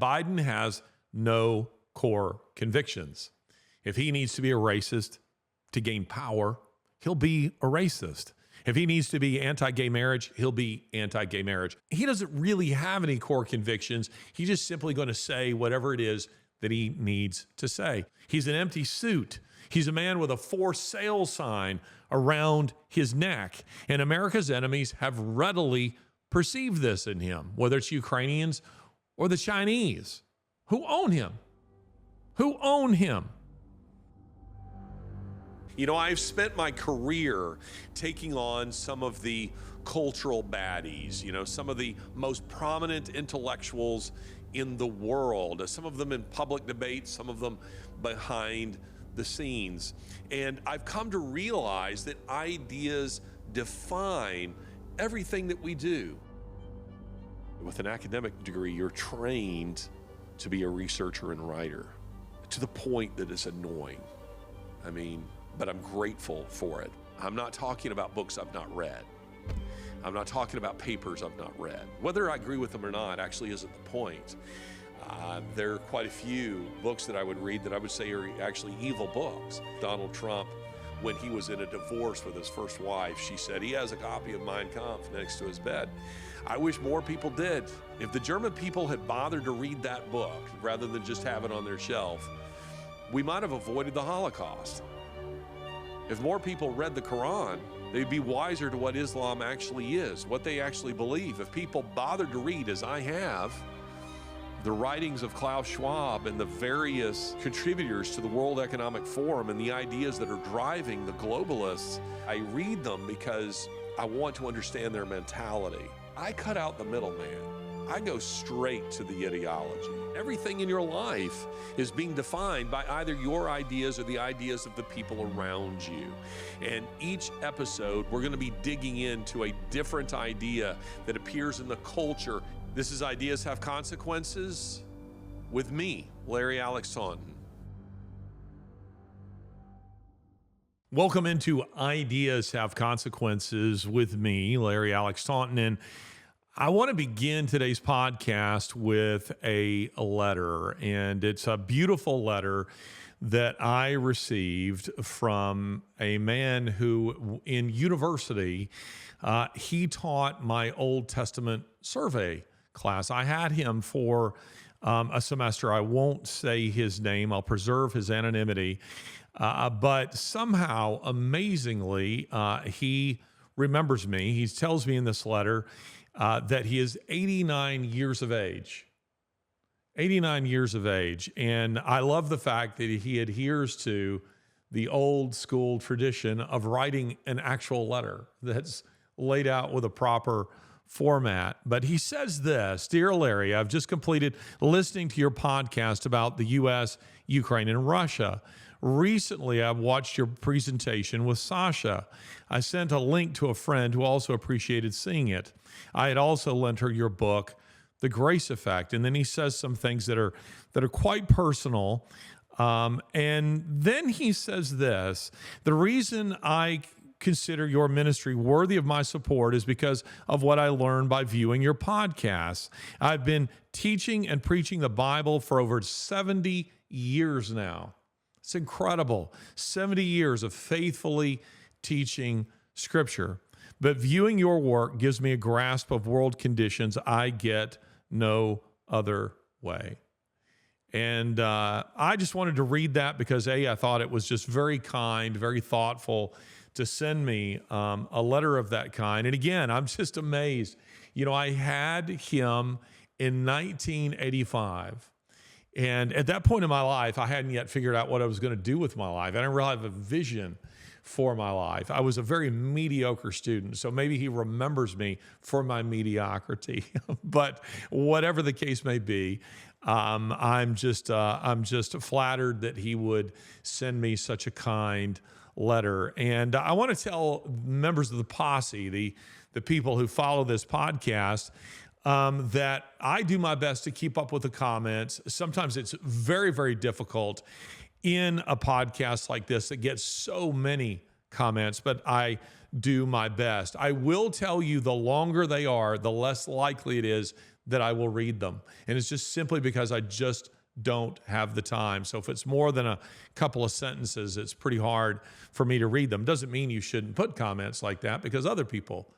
Biden has no core convictions. If he needs to be a racist to gain power, he'll be a racist. If he needs to be anti-gay marriage, he'll be anti-gay marriage. He doesn't really have any core convictions. He's just simply going to say whatever it is that he needs to say. He's an empty suit. He's a man with a for sale sign around his neck. And America's enemies have readily perceived this in him, whether it's Ukrainians or the Chinese who own him. Who own him. You know, I've spent my career taking on some of the cultural baddies, some of the most prominent intellectuals in the world, some of them in public debate, some of them behind the scenes. And I've come to realize that ideas define everything that we do. With an academic degree, you're trained to be a researcher and writer to the point that it's annoying. But I'm grateful for it. I'm not talking about books I've not read. I'm not talking about papers I've not read. Whether I agree with them or not actually isn't the point. There are quite a few books that I would read that I would say are actually evil books. Donald Trump, when he was in a divorce with his first wife, she said he has a copy of Mein Kampf next to his bed. I wish more people did. If the German people had bothered to read that book rather than just have it on their shelf, we might have avoided the Holocaust. If more people read the Quran, they'd be wiser to what Islam actually is, what they actually believe. If people bothered to read, as I have, the writings of Klaus Schwab and the various contributors to the World Economic Forum and the ideas that are driving the globalists, I read them because I want to understand their mentality. I cut out the middleman. I go straight to the ideology. Everything in your life is being defined by either your ideas or the ideas of the people around you. And each episode, we're going to be digging into a different idea that appears in the culture. This is Ideas Have Consequences with me, Larry Alex Taunton. Welcome into Ideas Have Consequences with me, Larry Alex Taunton. And I want to begin today's podcast with a letter, and it's a beautiful letter that I received from a man who in university, he taught my Old Testament survey class. I had him for a semester. I won't say his name. I'll preserve his anonymity. But somehow, amazingly, he remembers me. He tells me in this letter that he is 89 years of age. 89 years of age. And I love the fact that he adheres to the old school tradition of writing an actual letter that's laid out with a proper format. But he says this: Dear Larry, I've just completed listening to your podcast about the U.S., Ukraine, and Russia. Recently, I've watched your presentation with Sasha. I sent a link to a friend who also appreciated seeing it. I had also lent her your book, The Grace Effect. And then he says some things that are quite personal. And then he says this: the reason I consider your ministry worthy of my support is because of what I learned by viewing your podcasts. I've been teaching and preaching the Bible for over 70 years now. It's incredible. 70 years of faithfully teaching Scripture. But viewing your work gives me a grasp of world conditions I get no other way. And I just wanted to read that because, I thought it was just very kind, very thoughtful to send me a letter of that kind. And again, I'm just amazed. I had him in 1985. And at that point in my life, I hadn't yet figured out what I was going to do with my life. I didn't really have a vision for my life. I was a very mediocre student, so maybe he remembers me for my mediocrity. But whatever the case may be, I'm just flattered that he would send me such a kind letter. And I want to tell members of the posse, the people who follow this podcast, that I do my best to keep up with the comments. Sometimes it's very, very difficult in a podcast like this that gets so many comments, but I do my best. I will tell you, the longer they are, the less likely it is that I will read them. And it's just simply because I just don't have the time. So if it's more than a couple of sentences, it's pretty hard for me to read them. Doesn't mean you shouldn't put comments like that, because other people,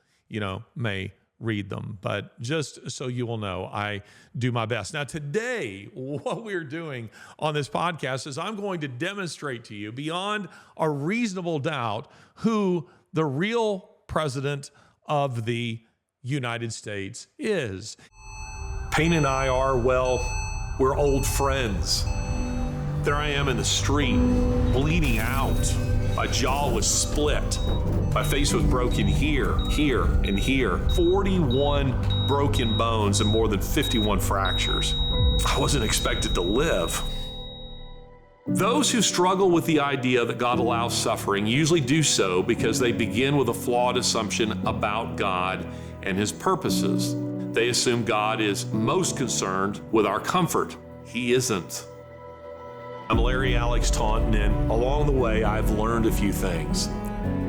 may read them. But just so you will know, I do my best. Now, today, what we're doing on this podcast is I'm going to demonstrate to you beyond a reasonable doubt who the real president of the United States is. Payne and I are, we're old friends. There I am in the street, bleeding out. My jaw was split. My face was broken here, and here. 41 broken bones and more than 51 fractures. I wasn't expected to live. Those who struggle with the idea that God allows suffering usually do so because they begin with a flawed assumption about God and his purposes. They assume God is most concerned with our comfort. He isn't. I'm Larry Alex Taunton, and along the way, I've learned a few things.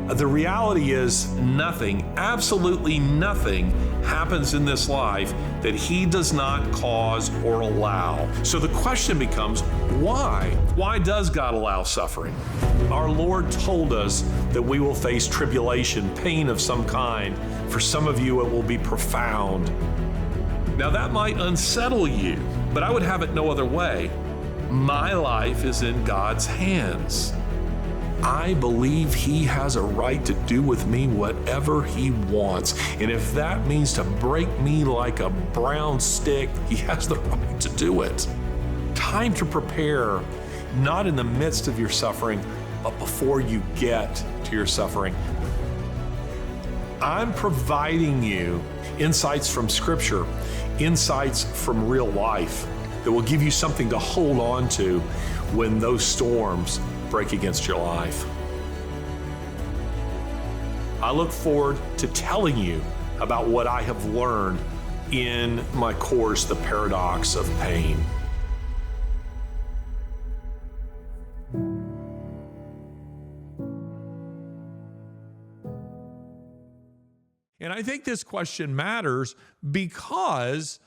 The reality is nothing, absolutely nothing, happens in this life that he does not cause or allow. So the question becomes, why? Why does God allow suffering? Our Lord told us that we will face tribulation, pain of some kind. For some of you, it will be profound. Now that might unsettle you, but I would have it no other way. My life is in God's hands. I believe he has a right to do with me whatever he wants. And if that means to break me like a brown stick, he has the right to do it. Time to prepare, not in the midst of your suffering, but before you get to your suffering. I'm providing you insights from Scripture, insights from real life that will give you something to hold on to when those storms break against your life. I look forward to telling you about what I have learned in my course, The Paradox of Pain. And I think this question matters because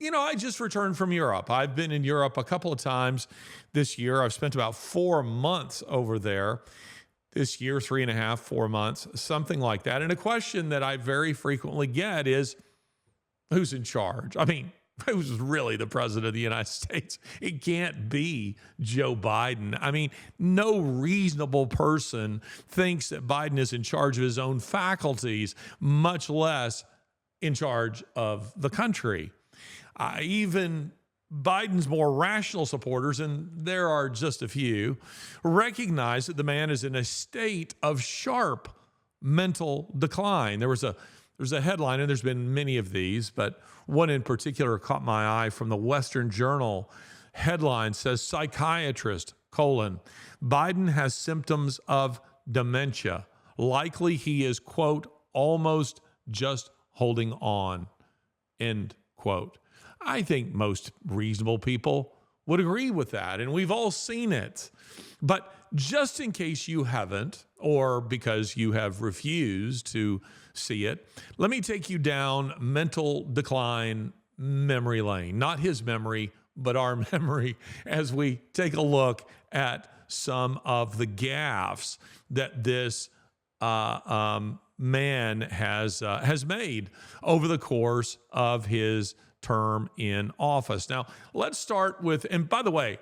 I just returned from Europe. I've been in Europe a couple of times this year. I've spent about 4 months over there this year, 3.5, 4 months, something like that. And a question that I very frequently get is, who's in charge? I mean, who's really the president of the United States? It can't be Joe Biden. I mean, no reasonable person thinks that Biden is in charge of his own faculties, much less in charge of the country. Even Biden's more rational supporters, and there are just a few, recognize that the man is in a state of sharp mental decline. There's a headline, and there's been many of these, but one in particular caught my eye from the Western Journal. Headline says, psychiatrist, Biden has symptoms of dementia. Likely he is, quote, almost just holding on, end quote. I think most reasonable people would agree with that, and we've all seen it. But just in case you haven't, or because you have refused to see it, let me take you down mental decline memory lane. Not his memory, but our memory, as we take a look at some of the gaffes that this man has made over the course of his term in office. Now, let's start with, and by the way,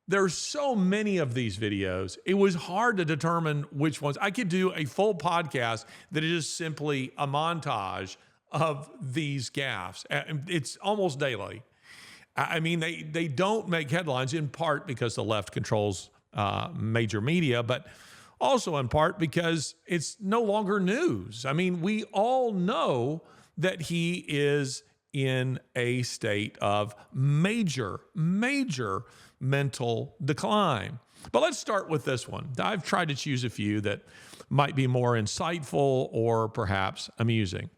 there's so many of these videos, it was hard to determine which ones. I could do a full podcast that is just simply a montage of these gaffes. It's almost daily. I mean, they don't make headlines, in part because the left controls major media, but also in part because it's no longer news. I mean, we all know that he is in a state of major mental decline. But let's start with this one. I've tried to choose a few that might be more insightful or perhaps amusing.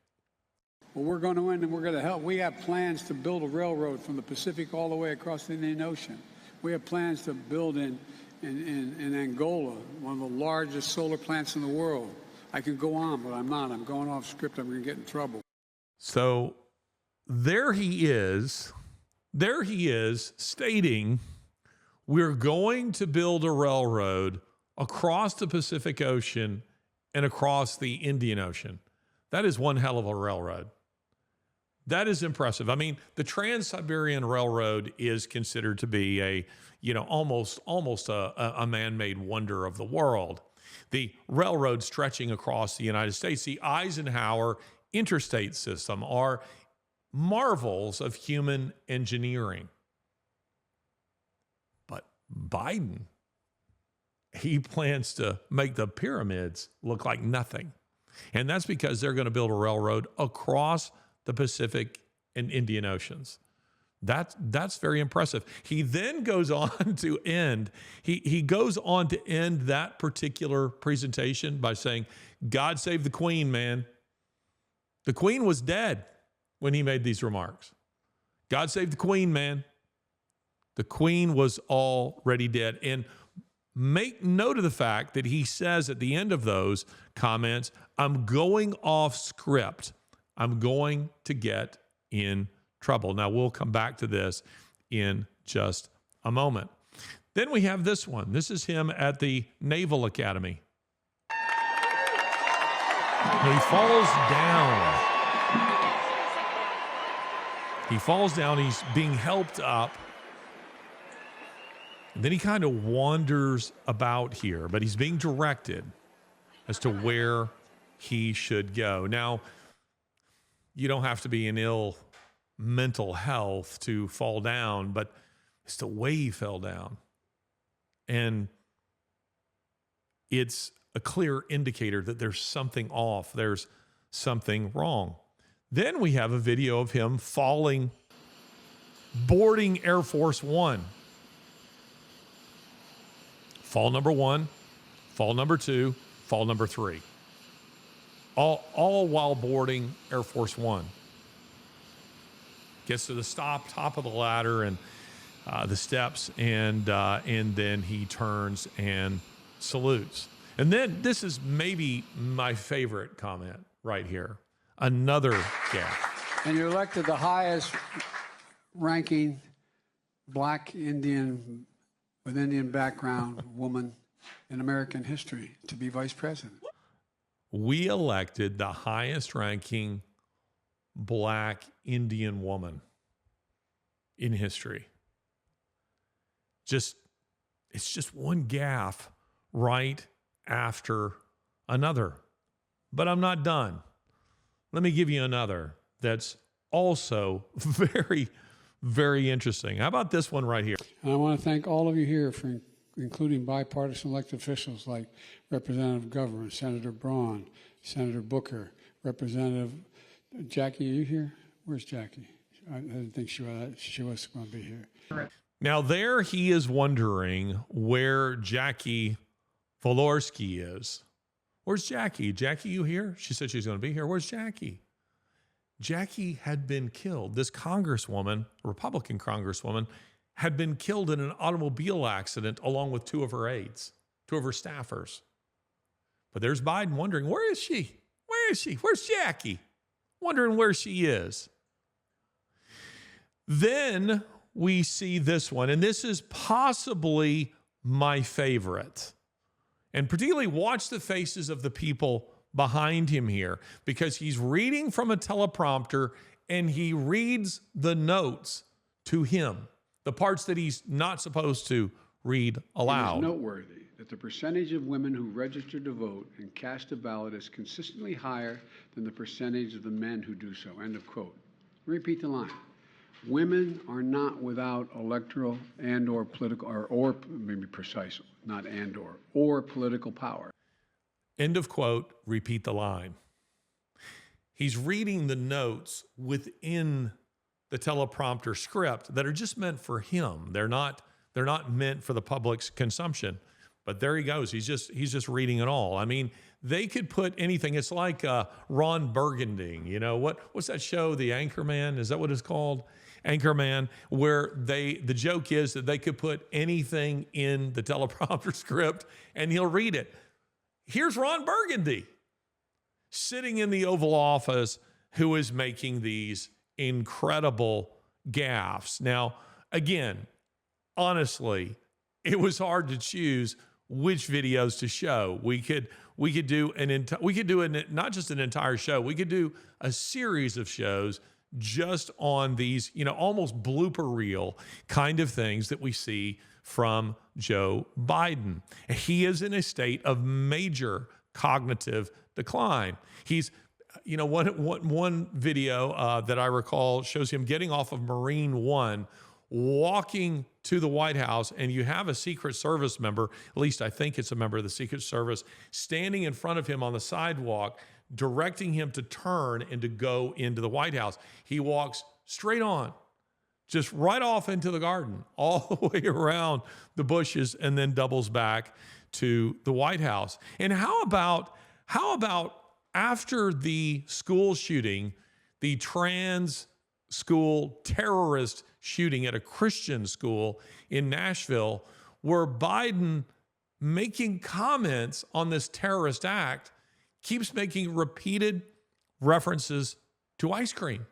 Well, we're going to win and we're going to help. We have plans to build a railroad from the Pacific all the way across the Indian Ocean. We have plans to build in Angola, one of the largest solar plants in the world. I could go on, but I'm not. I'm going off script. I'm going to get in trouble. So there he is stating, we're going to build a railroad across the Pacific Ocean and across the Indian Ocean. That is one hell of a railroad. That is impressive. I mean, the Trans-Siberian Railroad is considered to be almost a man-made wonder of the world. The railroad stretching across the United States, the Eisenhower interstate system, are marvels of human engineering. But Biden, he plans to make the pyramids look like nothing. And that's because they're going to build a railroad across the Pacific and Indian Oceans. That's very impressive. He then goes on to end, he goes on to end that particular presentation by saying, God save the Queen, man. The Queen was dead when he made these remarks. God save the Queen, man. The Queen was already dead. And make note of the fact that he says at the end of those comments, I'm going off script. I'm going to get in trouble. Now, we'll come back to this in just a moment. Then we have this one. This is him at the Naval Academy. Now, he falls down. He falls down. He's being helped up. And then he kind of wanders about here, but he's being directed as to where he should go. Now, you don't have to be in ill mental health to fall down, but it's the way he fell down. And it's a clear indicator that there's something off, there's something wrong. Then we have a video of him falling, boarding Air Force One. Fall number one, fall number two, fall number three. All while boarding Air Force One. Gets to the top of the ladder and the steps, and then he turns and salutes. And then this is maybe my favorite comment right here. Another gaffe. And you elected the highest ranking black Indian with Indian background woman in American history to be vice president. We elected the highest ranking black Indian woman in history. It's just one gaffe right after another. But I'm not done. Let me give you another that's also very, very interesting. How about this one right here? And I want to thank all of you here for including bipartisan elected officials like Representative Governor, Senator Braun, Senator Booker, Representative Jackie. Are you here? Where's Jackie? I didn't think she was going to be here. Now there he is wondering where Jackie Walorski is. Where's Jackie? Jackie, you here? She said she's going to be here. Where's Jackie? Jackie had been killed. This congresswoman, Republican congresswoman, had been killed in an automobile accident along with two of her aides, two of her staffers. But there's Biden wondering, where is she? Where is she? Where's Jackie? Wondering where she is. Then we see this one, and this is possibly my favorite. And particularly watch the faces of the people behind him here, because he's reading from a teleprompter and he reads the notes to him, the parts that he's not supposed to read aloud. It is noteworthy that the percentage of women who register to vote and cast a ballot is consistently higher than the percentage of the men who do so. End of quote. Repeat the line. Women are not without electoral and or political, or maybe precise, not and or political power. End of quote. Repeat the line. He's reading the notes within the teleprompter script that are just meant for him. They're not meant for the public's consumption. But there he goes. He's just reading it all. I mean, they could put anything. It's like Ron Burgundy. You know what's that show? The Anchorman? Is that what it's called? Anchorman, where the joke is that they could put anything in the teleprompter script and he'll read it. Here's Ron Burgundy sitting in the Oval Office who is making these incredible gaffes. Now, again, honestly, it was hard to choose which videos to show. We could do not just an entire show. We could do a series of shows just on these, almost blooper reel kind of things that we see from Joe Biden. He is in a state of major cognitive decline. He's, one video that I recall shows him getting off of Marine One, walking to the White House, and you have a Secret Service member, at least I think it's a member of the Secret Service, standing in front of him on the sidewalk, directing him to turn and to go into the White House. He walks straight on, just right off into the garden, all the way around the bushes, and then doubles back to the White House. And how about after the school shooting, the trans school terrorist shooting at a Christian school in Nashville, where Biden, making comments on this terrorist act, keeps making repeated references to ice cream.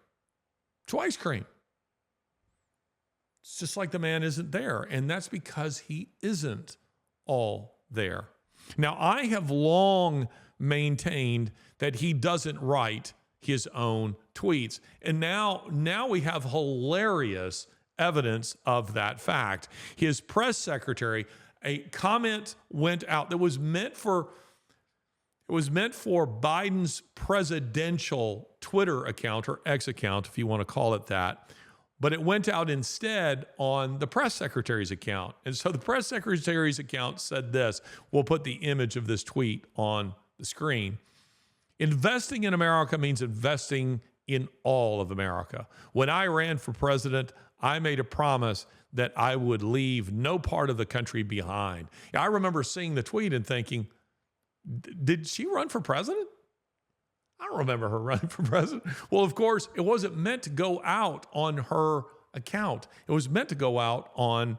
It's just like the man isn't there. And that's because he isn't all there. Now, I have long maintained that he doesn't write his own tweets. And now we have hilarious evidence of that fact. His press secretary, a comment went out that was meant for Biden's presidential Twitter account, or X account, if you want to call it that. But it went out instead on the press secretary's account. And so the press secretary's account said this. We'll put the image of this tweet on the screen. Investing in America means investing in all of America. When I ran for president, I made a promise that I would leave no part of the country behind. I remember seeing the tweet and thinking, did she run for president? I don't remember her running for president. Well, of course, it wasn't meant to go out on her account. It was meant to go out on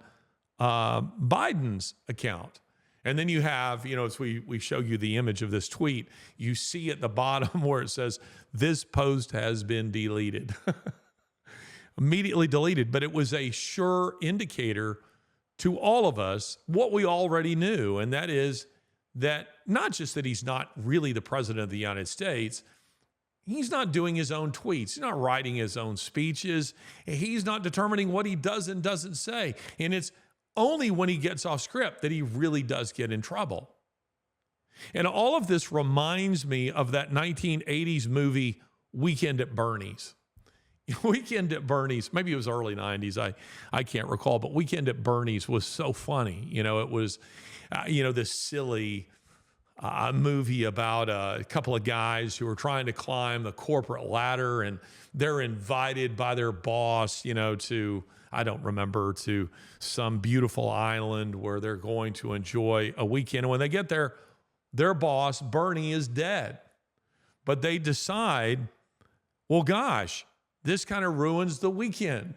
Biden's account. And then you have, as we show you the image of this tweet, you see at the bottom where it says, this post has been deleted. Immediately deleted. But it was a sure indicator to all of us what we already knew, and that is that not just that he's not really the president of the United States, he's not doing his own tweets. He's not writing his own speeches. He's not determining what he does and doesn't say. And it's only when he gets off script that he really does get in trouble. And all of this reminds me of that 1980s movie, Weekend at Bernie's. Weekend at Bernie's, maybe it was early 90s, I can't recall, but Weekend at Bernie's was so funny. It was, this silly movie about a couple of guys who are trying to climb the corporate ladder, and they're invited by their boss, to, I don't remember, to some beautiful island where they're going to enjoy a weekend. And when they get there, their boss, Bernie, is dead. But they decide, well, gosh, this kind of ruins the weekend.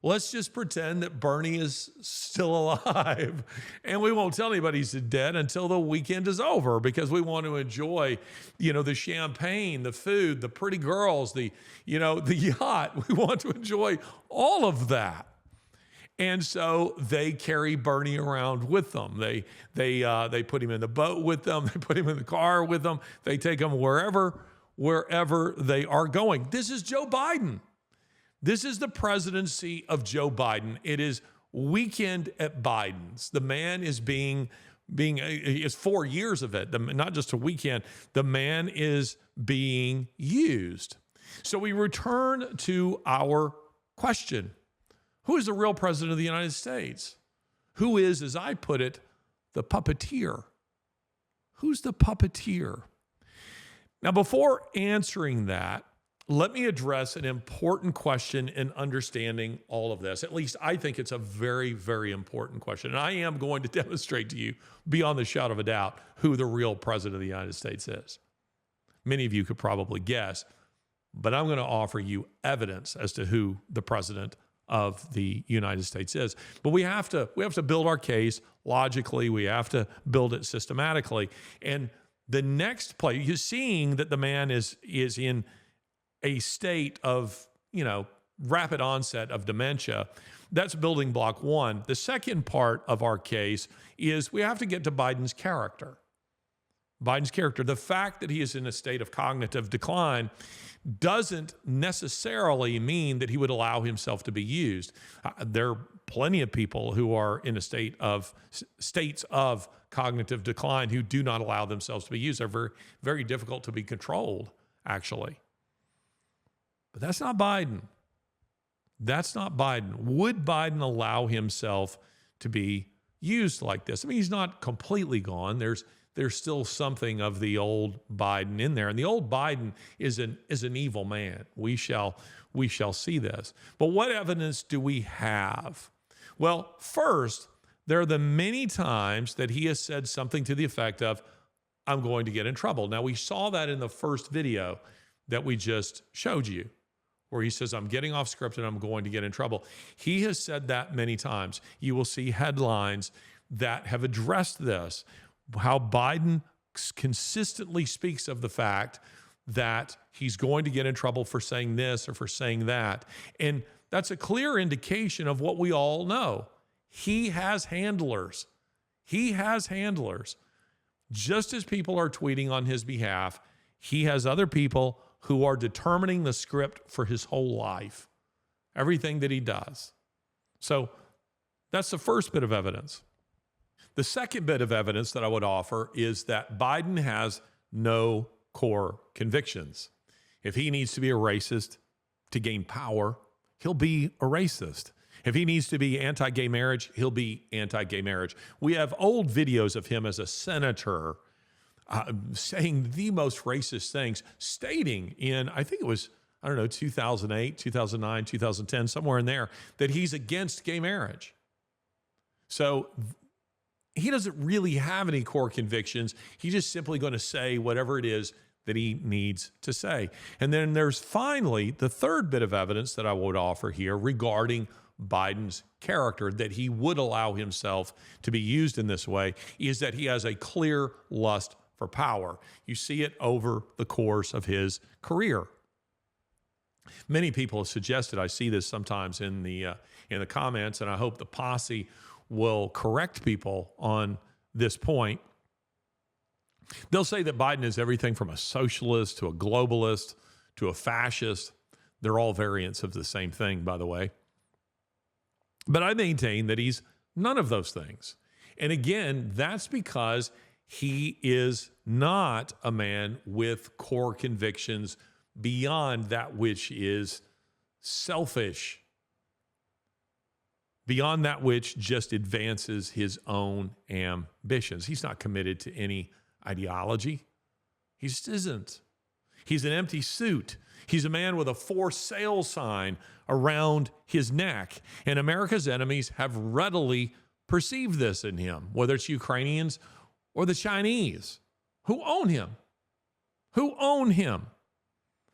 Let's just pretend that Bernie is still alive, and we won't tell anybody he's dead until the weekend is over, because we want to enjoy, the champagne, the food, the pretty girls, the yacht. We want to enjoy all of that. And so they carry Bernie around with them. They put him in the boat with them. They put him in the car with them. They take him wherever they are going. This is Joe Biden. This is the presidency of Joe Biden. It is Weekend at Biden's. The man is it's 4 years of it, not just a weekend. The man is being used. So we return to our question. Who is the real president of the United States? Who is, as I put it, the puppeteer? Who's the puppeteer? Now, before answering that, let me address an important question in understanding all of this. At least I think it's a very, very important question. And I am going to demonstrate to you, beyond the shadow of a doubt, who the real president of the United States is. Many of you could probably guess, but I'm going to offer you evidence as to who the president of the United States is. But we have to build our case logically. We have to build it systematically. And the next play, you're seeing that the man is in a state of rapid onset of dementia. That's building block one. The second part of our case is we have to get to Biden's character. Biden's character. The fact that he is in a state of cognitive decline doesn't necessarily mean that he would allow himself to be used. There are plenty of people who are in a states of cognitive decline who do not allow themselves to be used. They're very, very difficult to be controlled, actually. But that's not Biden. That's not Biden. Would Biden allow himself to be used like this? I mean, he's not completely gone. There's still something of the old Biden in there. And the old Biden is an evil man. We shall see this. But what evidence do we have? Well, first, there are the many times that he has said something to the effect of, I'm going to get in trouble. Now, we saw that in the first video that we just showed you, where he says, I'm getting off script and I'm going to get in trouble. He has said that many times. You will see headlines that have addressed this, how Biden consistently speaks of the fact that he's going to get in trouble for saying this or for saying that. And that's a clear indication of what we all know. He has handlers. He has handlers. Just as people are tweeting on his behalf, he has other people who are determining the script for his whole life, everything that he does. So that's the first bit of evidence. The second bit of evidence that I would offer is that Biden has no core convictions. If he needs to be a racist to gain power, he'll be a racist. If he needs to be anti-gay marriage, he'll be anti-gay marriage. We have old videos of him as a senator saying the most racist things, stating in, I think it was, 2008, 2009, 2010, somewhere in there, that he's against gay marriage. So he doesn't really have any core convictions. He's just simply going to say whatever it is that he needs to say. And then there's finally the third bit of evidence that I would offer here regarding Biden's character, that he would allow himself to be used in this way, is that he has a clear lust for power. You see it over the course of his career. Many people have suggested, I see this sometimes in the comments, and I hope the posse will correct people on this point. They'll say that Biden is everything from a socialist to a globalist to a fascist. They're all variants of the same thing, by the way. But I maintain that he's none of those things. And again, that's because he is not a man with core convictions beyond that which is selfish, beyond that which just advances his own ambitions. He's not committed to any ideology. He just isn't. He's an empty suit. He's a man with a for sale sign around his neck. And America's enemies have readily perceived this in him, whether it's Ukrainians or the Chinese who own him. Who own him.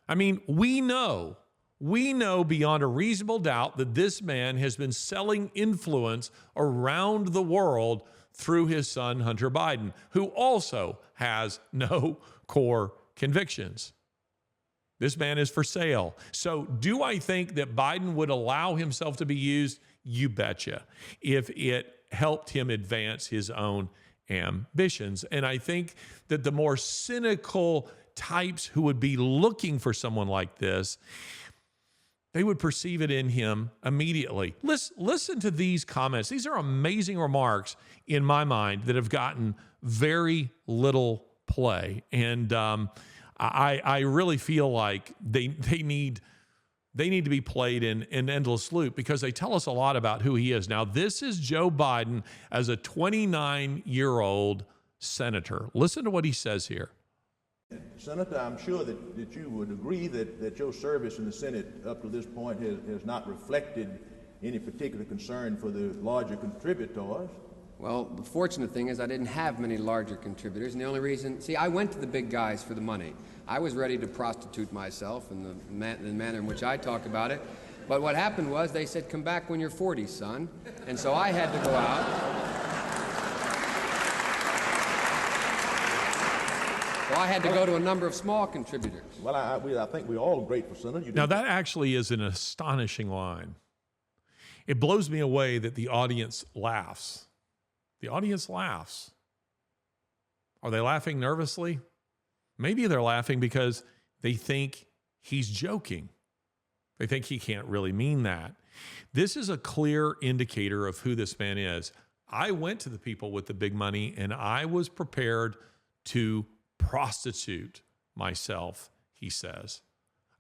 I mean, we know beyond a reasonable doubt that this man has been selling influence around the world through his son, Hunter Biden, who also has no core convictions. This man is for sale. So do I think that Biden would allow himself to be used? You betcha, if it helped him advance his own ambitions. And I think that the more cynical types who would be looking for someone like this, they would perceive it in him immediately. Listen to these comments. These are amazing remarks in my mind that have gotten very little play. And I really feel like they need to be played in an endless loop because they tell us a lot about who he is. Now, this is Joe Biden as a 29-year-old senator. Listen to what he says here. Senator, I'm sure that you would agree that your service in the Senate up to this point has not reflected any particular concern for the larger contributors. Well, the fortunate thing is I didn't have many larger contributors, and the only reason, I went to the big guys for the money. I was ready to prostitute myself in the manner in which I talk about it, but what happened was they said, come back when you're 40, son, and so I had to go out. So I had to go to a number of small contributors. Well, I think we're all grateful, Senator. Now, that actually is an astonishing line. It blows me away that the audience laughs. The audience laughs. Are they laughing nervously? Maybe they're laughing because they think he's joking. They think he can't really mean that. This is a clear indicator of who this man is. I went to the people with the big money and I was prepared to prostitute myself, he says.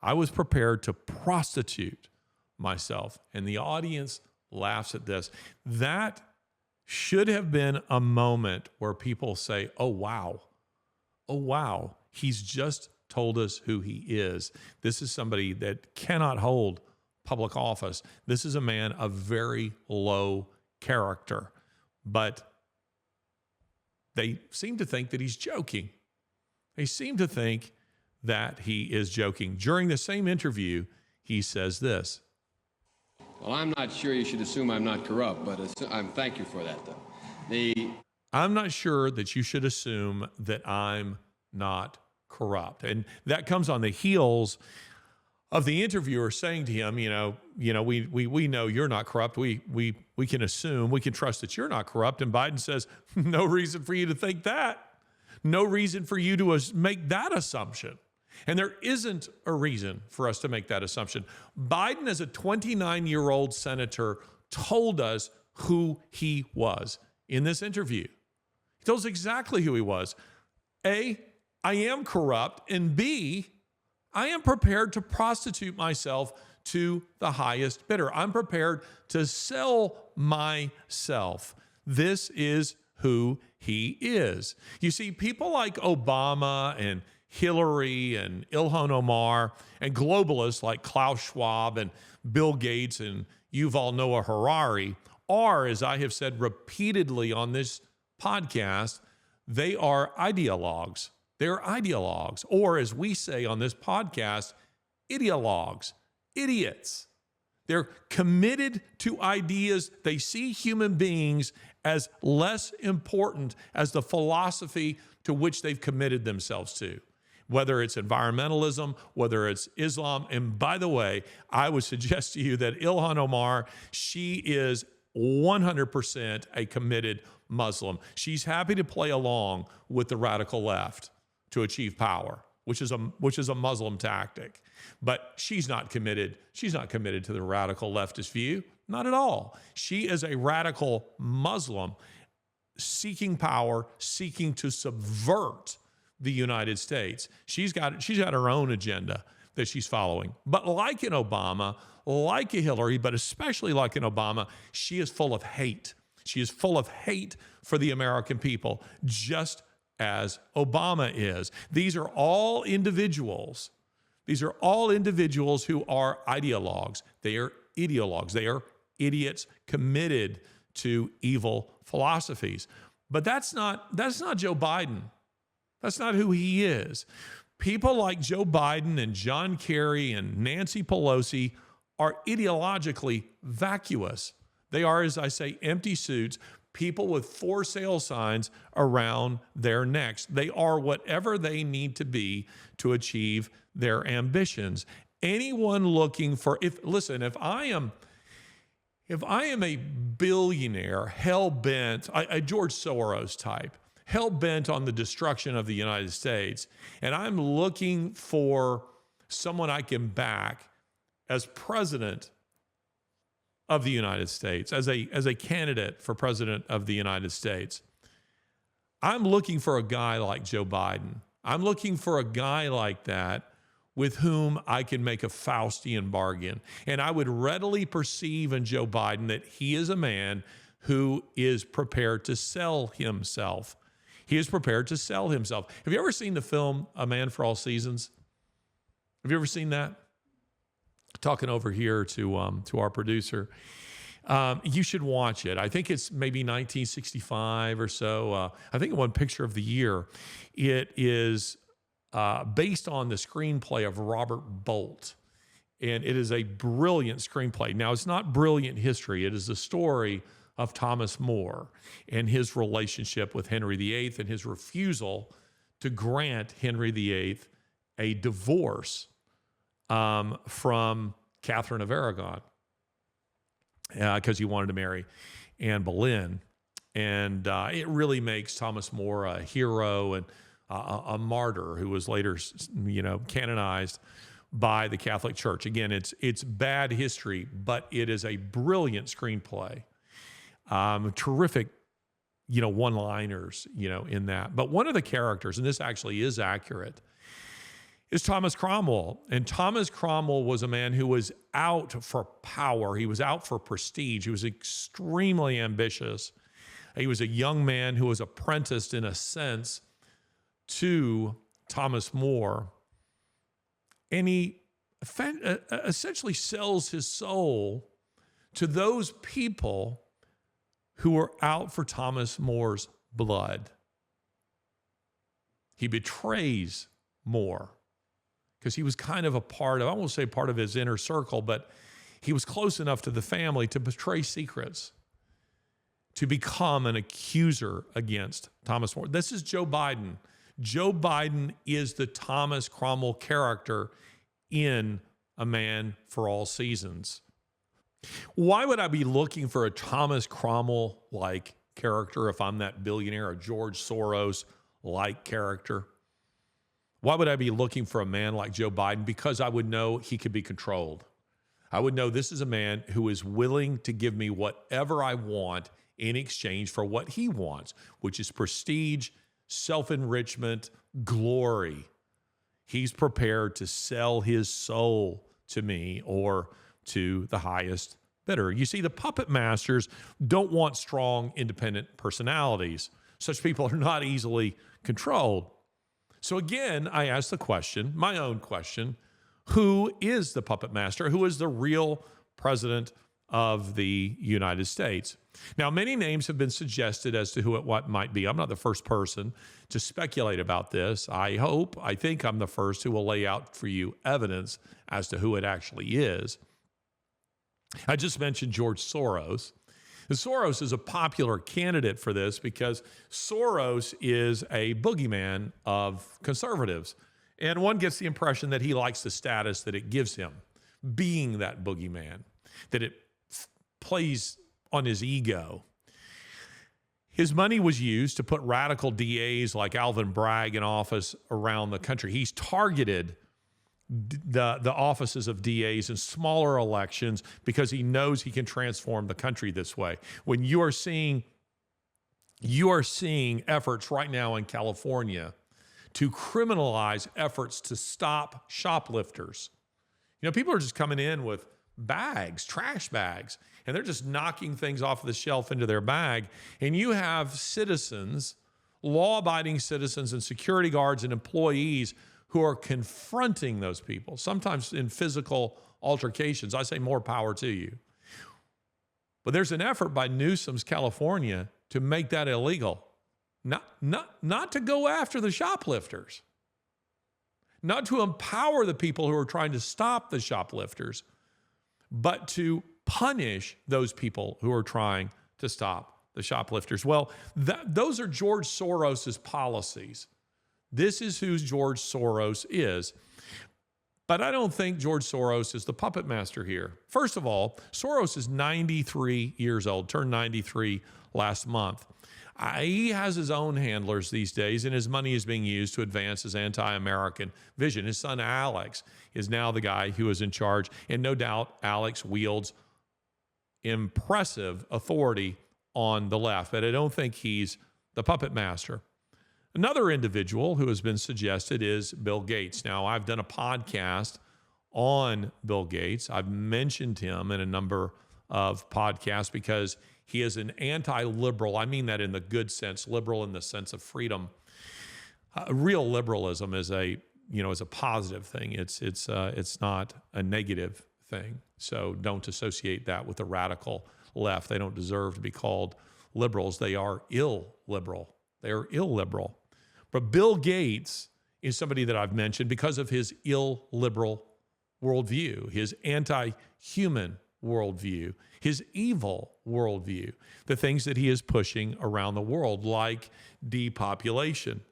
I was prepared to prostitute myself. And the audience laughs at this. That should have been a moment where people say, oh, wow, he's just told us who he is. This is somebody that cannot hold public office. This is a man of very low character. But they seem to think that he's joking. They seem to think that he is joking. During the same interview, he says this. Well, I'm not sure you should assume I'm not corrupt, but thank you for that, though. I'm not sure that you should assume that I'm not corrupt. And that comes on the heels of the interviewer saying to him, we know you're not corrupt. We can assume, we can trust that you're not corrupt. And Biden says, no reason for you to think that. No reason for you to make that assumption. And there isn't a reason for us to make that assumption. Biden, as a 29-year-old senator, told us who he was in this interview. He told us exactly who he was. A, I am corrupt, and B, I am prepared to prostitute myself to the highest bidder. I'm prepared to sell myself. This is who he is. You see, people like Obama and Hillary and Ilhan Omar and globalists like Klaus Schwab and Bill Gates and Yuval Noah Harari are, as I have said repeatedly on this podcast, they are ideologues. They're ideologues, or as we say on this podcast, ideologues, idiots. They're committed to ideas. They see human beings as less important as the philosophy to which they've committed themselves to, whether it's environmentalism, whether it's Islam. And by the way, I would suggest to you that Ilhan Omar, she is 100% a committed Muslim. She's happy to play along with the radical left to achieve power, which is a Muslim tactic. But she's not committed. She's not committed to the radical leftist view. Not at all. She is a radical Muslim seeking power, seeking to subvert the United States. She's got her own agenda that she's following. But like in Obama, like a Hillary, but especially like in Obama, she is full of hate. She is full of hate for the American people, just as Obama is. These are all individuals. These are all individuals who are ideologues. They are ideologues. They are idiots committed to evil philosophies. But that's not Joe Biden. That's not who he is. People like Joe Biden and John Kerry and Nancy Pelosi are ideologically vacuous. They are, as I say, empty suits, people with for sale signs around their necks. They are whatever they need to be to achieve their ambitions. Anyone looking for, if I am a billionaire hell-bent, a George Soros type, hell-bent on the destruction of the United States, and I'm looking for someone I can back as president of the United States, as a candidate for president of the United States, I'm looking for a guy like Joe Biden. I'm looking for a guy like that with whom I can make a Faustian bargain. And I would readily perceive in Joe Biden that he is a man who is prepared to sell himself. He is prepared to sell himself. Have you ever seen the film A Man for All Seasons? Have you ever seen that? Talking over here to our producer. You should watch it. I think it's maybe 1965 or so. I think it won Picture of the Year. It is based on the screenplay of Robert Bolt. And it is a brilliant screenplay. Now, it's not brilliant history. It is the story of Thomas More and his relationship with Henry VIII and his refusal to grant Henry VIII a divorce from Catherine of Aragon because he wanted to marry Anne Boleyn. And it really makes Thomas More a hero and a martyr who was later, canonized by the Catholic Church. Again, it's bad history, but it is a brilliant screenplay. Terrific, one-liners, in that. But one of the characters, and this actually is accurate, is Thomas Cromwell. And Thomas Cromwell was a man who was out for power. He was out for prestige. He was extremely ambitious. He was a young man who was apprenticed, in a sense, to Thomas More. And he essentially sells his soul to those people who were out for Thomas More's blood. He betrays More because he was kind of a part of, I won't say part of his inner circle, but he was close enough to the family to betray secrets, to become an accuser against Thomas More. This is Joe Biden. Joe Biden is the Thomas Cromwell character in A Man for All Seasons. Why would I be looking for a Thomas Cromwell-like character if I'm that billionaire, a George Soros-like character? Why would I be looking for a man like Joe Biden? Because I would know he could be controlled. I would know this is a man who is willing to give me whatever I want in exchange for what he wants, which is prestige, self-enrichment, glory. He's prepared to sell his soul to me or to the highest bidder. You see, the puppet masters don't want strong, independent personalities. Such people are not easily controlled. So again, I ask the question, my own question, who is the puppet master? Who is the real president of the United States? Now, many names have been suggested as to who it might be. I'm not the first person to speculate about this. I think I'm the first who will lay out for you evidence as to who it actually is. I just mentioned George Soros. And Soros is a popular candidate for this because Soros is a boogeyman of conservatives. And one gets the impression that he likes the status that it gives him, being that boogeyman, that it plays on his ego. His money was used to put radical DAs like Alvin Bragg in office around the country. He's targeted the offices of DAs in smaller elections because he knows he can transform the country this way. When you are seeing efforts right now in California to criminalize efforts to stop shoplifters. People are just coming in with bags, trash bags, and they're just knocking things off the shelf into their bag. And you have citizens, law-abiding citizens and security guards and employees who are confronting those people, sometimes in physical altercations. I say more power to you. But there's an effort by Newsom's California to make that illegal. Not to go after the shoplifters, not to empower the people who are trying to stop the shoplifters, but to punish those people who are trying to stop the shoplifters. Well, those are George Soros's policies. This is who George Soros is. But I don't think George Soros is the puppet master here. First of all, Soros is 93 years old, turned 93 last month. He has his own handlers these days, and his money is being used to advance his anti-American vision. His son, Alex, is now the guy who is in charge, and no doubt Alex wields impressive authority on the left, but I don't think he's the puppet master. Another individual who has been suggested is Bill Gates. Now, I've done a podcast on Bill Gates. I've mentioned him in a number of podcasts because he is an anti-liberal. I mean that in the good sense, liberal in the sense of freedom. Real liberalism is a positive thing. It's not a negative thing. So don't associate that with the radical left. They don't deserve to be called liberals. They are illiberal. They are illiberal. But Bill Gates is somebody that I've mentioned because of his illiberal worldview, his anti-human worldview, his evil worldview, the things that he is pushing around the world, like depopulation.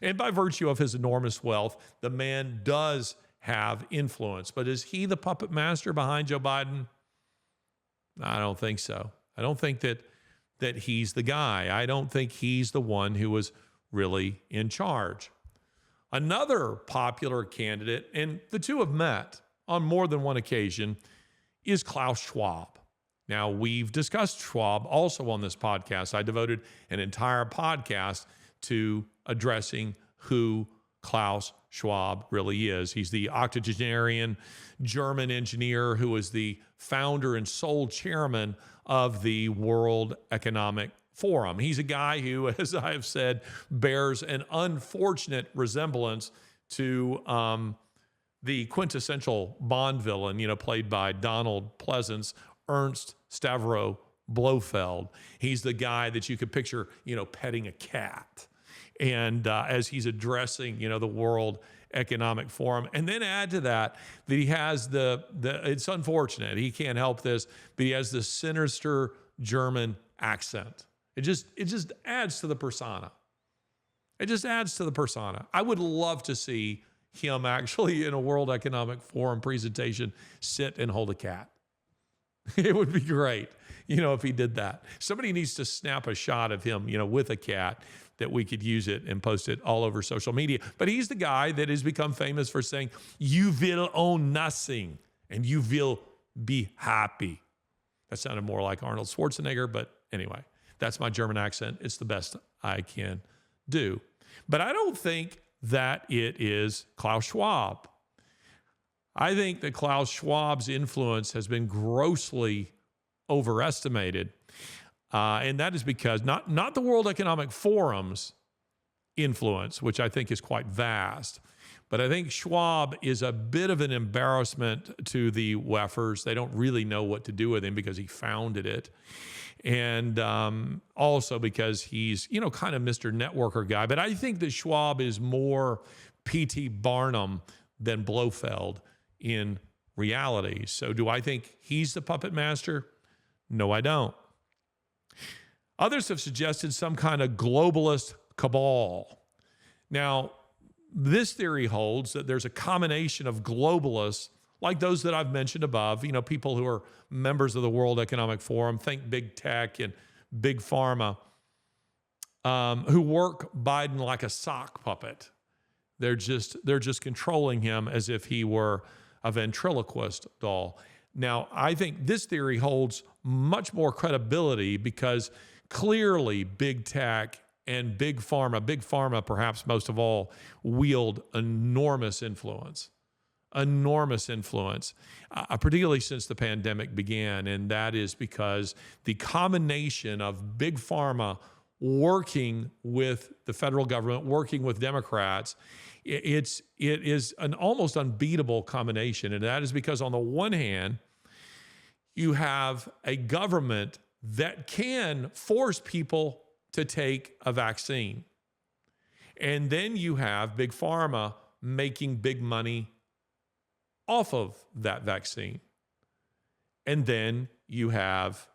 And by virtue of his enormous wealth, the man does have influence. But is he the puppet master behind Joe Biden? I don't think so. I don't think that he's the guy. I don't think he's the one who was really in charge. Another popular candidate, and the two have met on more than one occasion, is Klaus Schwab. Now, we've discussed Schwab also on this podcast. I devoted an entire podcast to addressing who Klaus Schwab really is. He's the octogenarian German engineer who is the founder and sole chairman of the World Economic Forum. He's a guy who, as I have said, bears an unfortunate resemblance to the quintessential Bond villain, played by Donald Pleasance, Ernst Stavro Blofeld. He's the guy that you could picture, petting a cat. And as he's addressing, the World Economic Forum. And then add to that he has it's unfortunate, he can't help this, but he has this sinister German accent. It just adds to the persona. It just adds to the persona. I would love to see him actually in a World Economic Forum presentation sit and hold a cat. It would be great, if he did that. Somebody needs to snap a shot of him, with a cat, that we could use it and post it all over social media. But he's the guy that has become famous for saying, "You will own nothing and you will be happy." That sounded more like Arnold Schwarzenegger, but anyway, that's my German accent. It's the best I can do. But I don't think that it is Klaus Schwab. I think that Klaus Schwab's influence has been grossly overestimated. And that is because not the World Economic Forum's influence, which I think is quite vast, but I think Schwab is a bit of an embarrassment to the WEFers. They don't really know what to do with him because he founded it. And also because he's, kind of Mr. Networker guy. But I think that Schwab is more P.T. Barnum than Blofeld in reality. So do I think he's the puppet master? No, I don't. Others have suggested some kind of globalist cabal. Now, this theory holds that there's a combination of globalists, like those that I've mentioned above, people who are members of the World Economic Forum, think big tech and big pharma, who work Biden like a sock puppet. They're just controlling him as if he were a ventriloquist doll. Now, I think this theory holds much more credibility because clearly big tech and big pharma perhaps most of all, wield enormous influence, particularly since the pandemic began. And that is because the combination of big pharma working with the federal government, working with Democrats, it is an almost unbeatable combination. And that is because on the one hand, you have a government that can force people to take a vaccine. And then you have big pharma making big money off of that vaccine. And then you have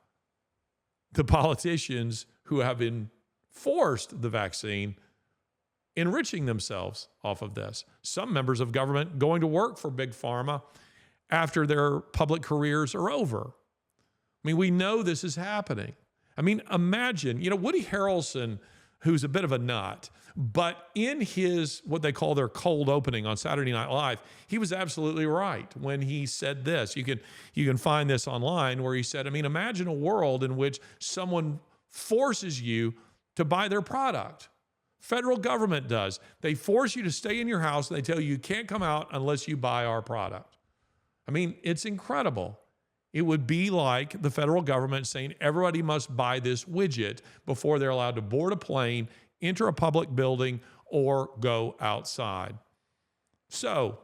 the politicians who have enforced the vaccine enriching themselves off of this. Some members of government going to work for big pharma after their public careers are over. I mean, we know this is happening. I mean, imagine, Woody Harrelson, who's a bit of a nut, but in his, what they call their cold opening on Saturday Night Live, he was absolutely right when he said this. You can find this online where he said, imagine a world in which someone forces you to buy their product. Federal government does. They force you to stay in your house and they tell you can't come out unless you buy our product. It's incredible. It would be like the federal government saying everybody must buy this widget before they're allowed to board a plane, enter a public building, or go outside. So,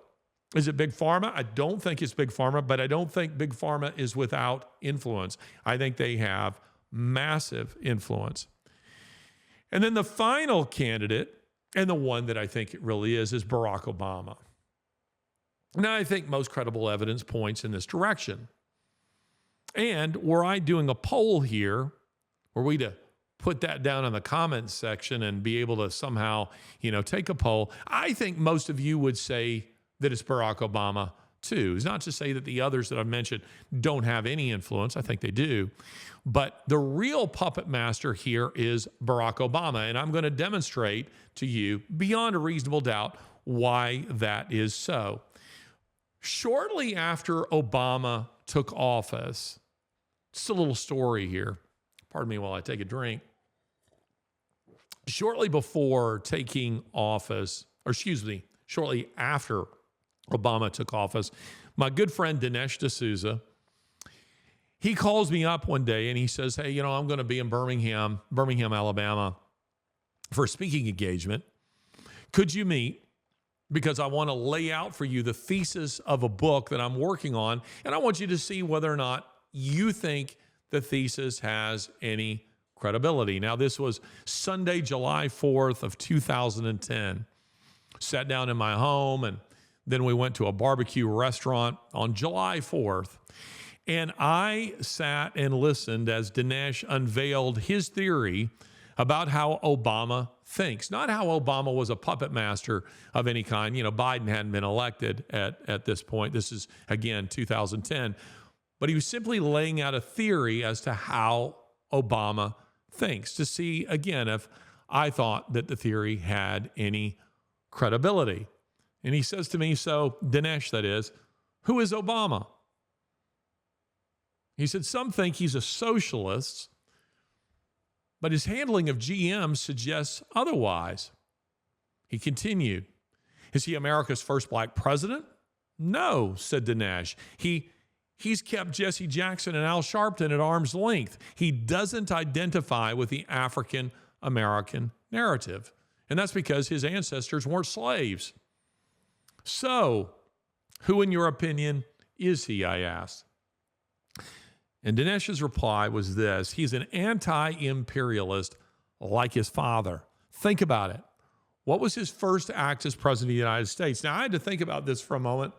is it big pharma? I don't think it's big pharma, but I don't think big pharma is without influence. I think they have massive influence. And then the final candidate, and the one that I think it really is Barack Obama. Now, I think most credible evidence points in this direction. And were I doing a poll here, were we to put that down in the comments section and be able to somehow, take a poll. I think most of you would say that it's Barack Obama too. It's not to say that the others that I've mentioned don't have any influence. I think they do. But the real puppet master here is Barack Obama. And I'm going to demonstrate to you beyond a reasonable doubt why that is so. Shortly after Obama took office, just a little story here. Pardon me while I take a drink. Shortly before taking office, shortly after Obama took office, my good friend Dinesh D'Souza, he calls me up one day and he says, hey, I'm going to be in Birmingham, Alabama for a speaking engagement. Could you meet? Because I want to lay out for you the thesis of a book that I'm working on, and I want you to see whether or not you think the thesis has any credibility. Now, this was Sunday, July 4th of 2010. Sat down in my home, and then we went to a barbecue restaurant on July 4th. And I sat and listened as Dinesh unveiled his theory about how Obama thinks. Not how Obama was a puppet master of any kind. Biden hadn't been elected at this point. This is, again, 2010. But he was simply laying out a theory as to how Obama thinks, to see, again, if I thought that the theory had any credibility. And he says to me, so Dinesh, that is, who is Obama? He said, some think he's a socialist, but his handling of GM suggests otherwise. He continued, is he America's first black president? No, said Dinesh. He's kept Jesse Jackson and Al Sharpton at arm's length. He doesn't identify with the African American narrative. And that's because his ancestors weren't slaves. So, who in your opinion is he, I asked. And Dinesh's reply was this: he's an anti-imperialist like his father. Think about it. What was his first act as president of the United States? Now, I had to think about this for a moment,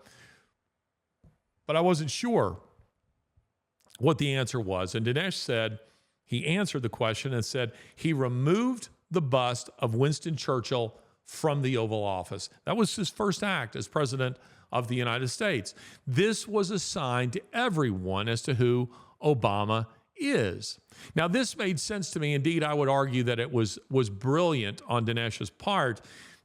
but I wasn't sure what the answer was. And Dinesh said, he answered the question and said, he removed the bust of Winston Churchill from the Oval Office. That was his first act as president of the United States. This was a sign to everyone as to who Obama is. Now, this made sense to me. Indeed, I would argue that it was brilliant on Dinesh's part,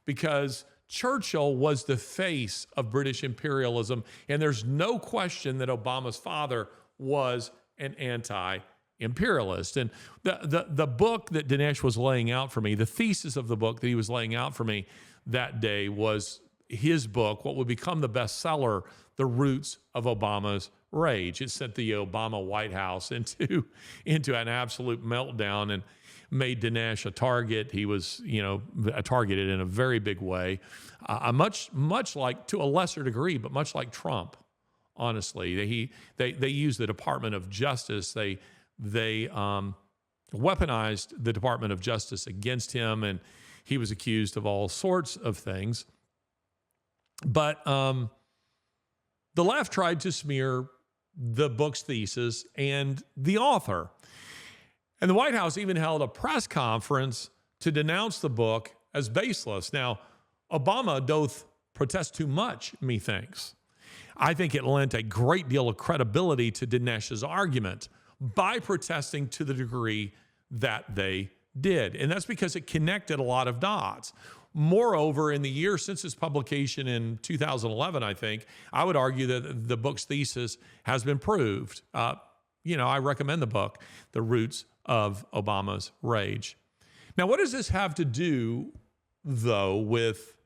because Churchill was the face of British imperialism, and there's no question that Obama's father was an anti-imperialist. And the book that Dinesh was laying out for me, the thesis of the book that he was laying out for me that day, was his book, what would become the bestseller, The Roots of Obama's Rage. It sent the Obama White House into an absolute meltdown and made Dinesh a target. He was, targeted in a very big way, much like, to a lesser degree, but much like Trump. Honestly, they used the Department of Justice. They weaponized the Department of Justice against him, and he was accused of all sorts of things. But the left tried to smear the book's thesis and the author. And the White House even held a press conference to denounce the book as baseless. Now, Obama doth protest too much, methinks. I think it lent a great deal of credibility to Dinesh's argument by protesting to the degree that they did. And that's because it connected a lot of dots. Moreover, in the year since its publication in 2011, I think, I would argue that the book's thesis has been proved. I recommend the book, The Roots of Obama's Rage. Now, what does this have to do, though, with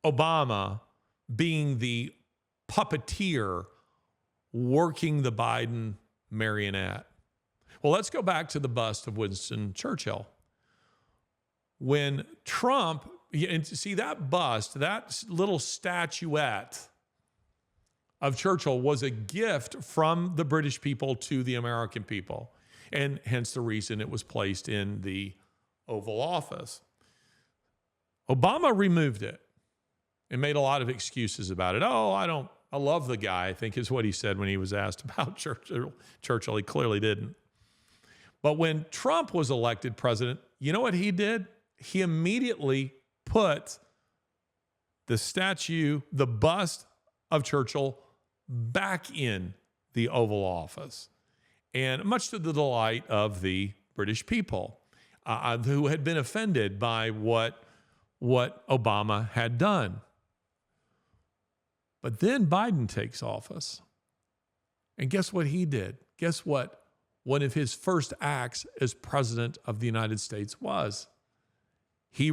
Obama being the puppeteer working the Biden marionette? Well, let's go back to the bust of Winston Churchill. When Trump, and see that bust, that little statuette of Churchill was a gift from the British people to the American people, and hence the reason it was placed in the Oval Office. Obama removed it and made a lot of excuses about it. I love the guy, I think is what he said when he was asked about Churchill. He clearly didn't. But when Trump was elected president, you know what he did? He immediately put the bust of Churchill back in the Oval Office. And much to the delight of the British people who had been offended by what Obama had done. But then Biden takes office. And guess what he did? Guess what one of his first acts as president of the United States was? He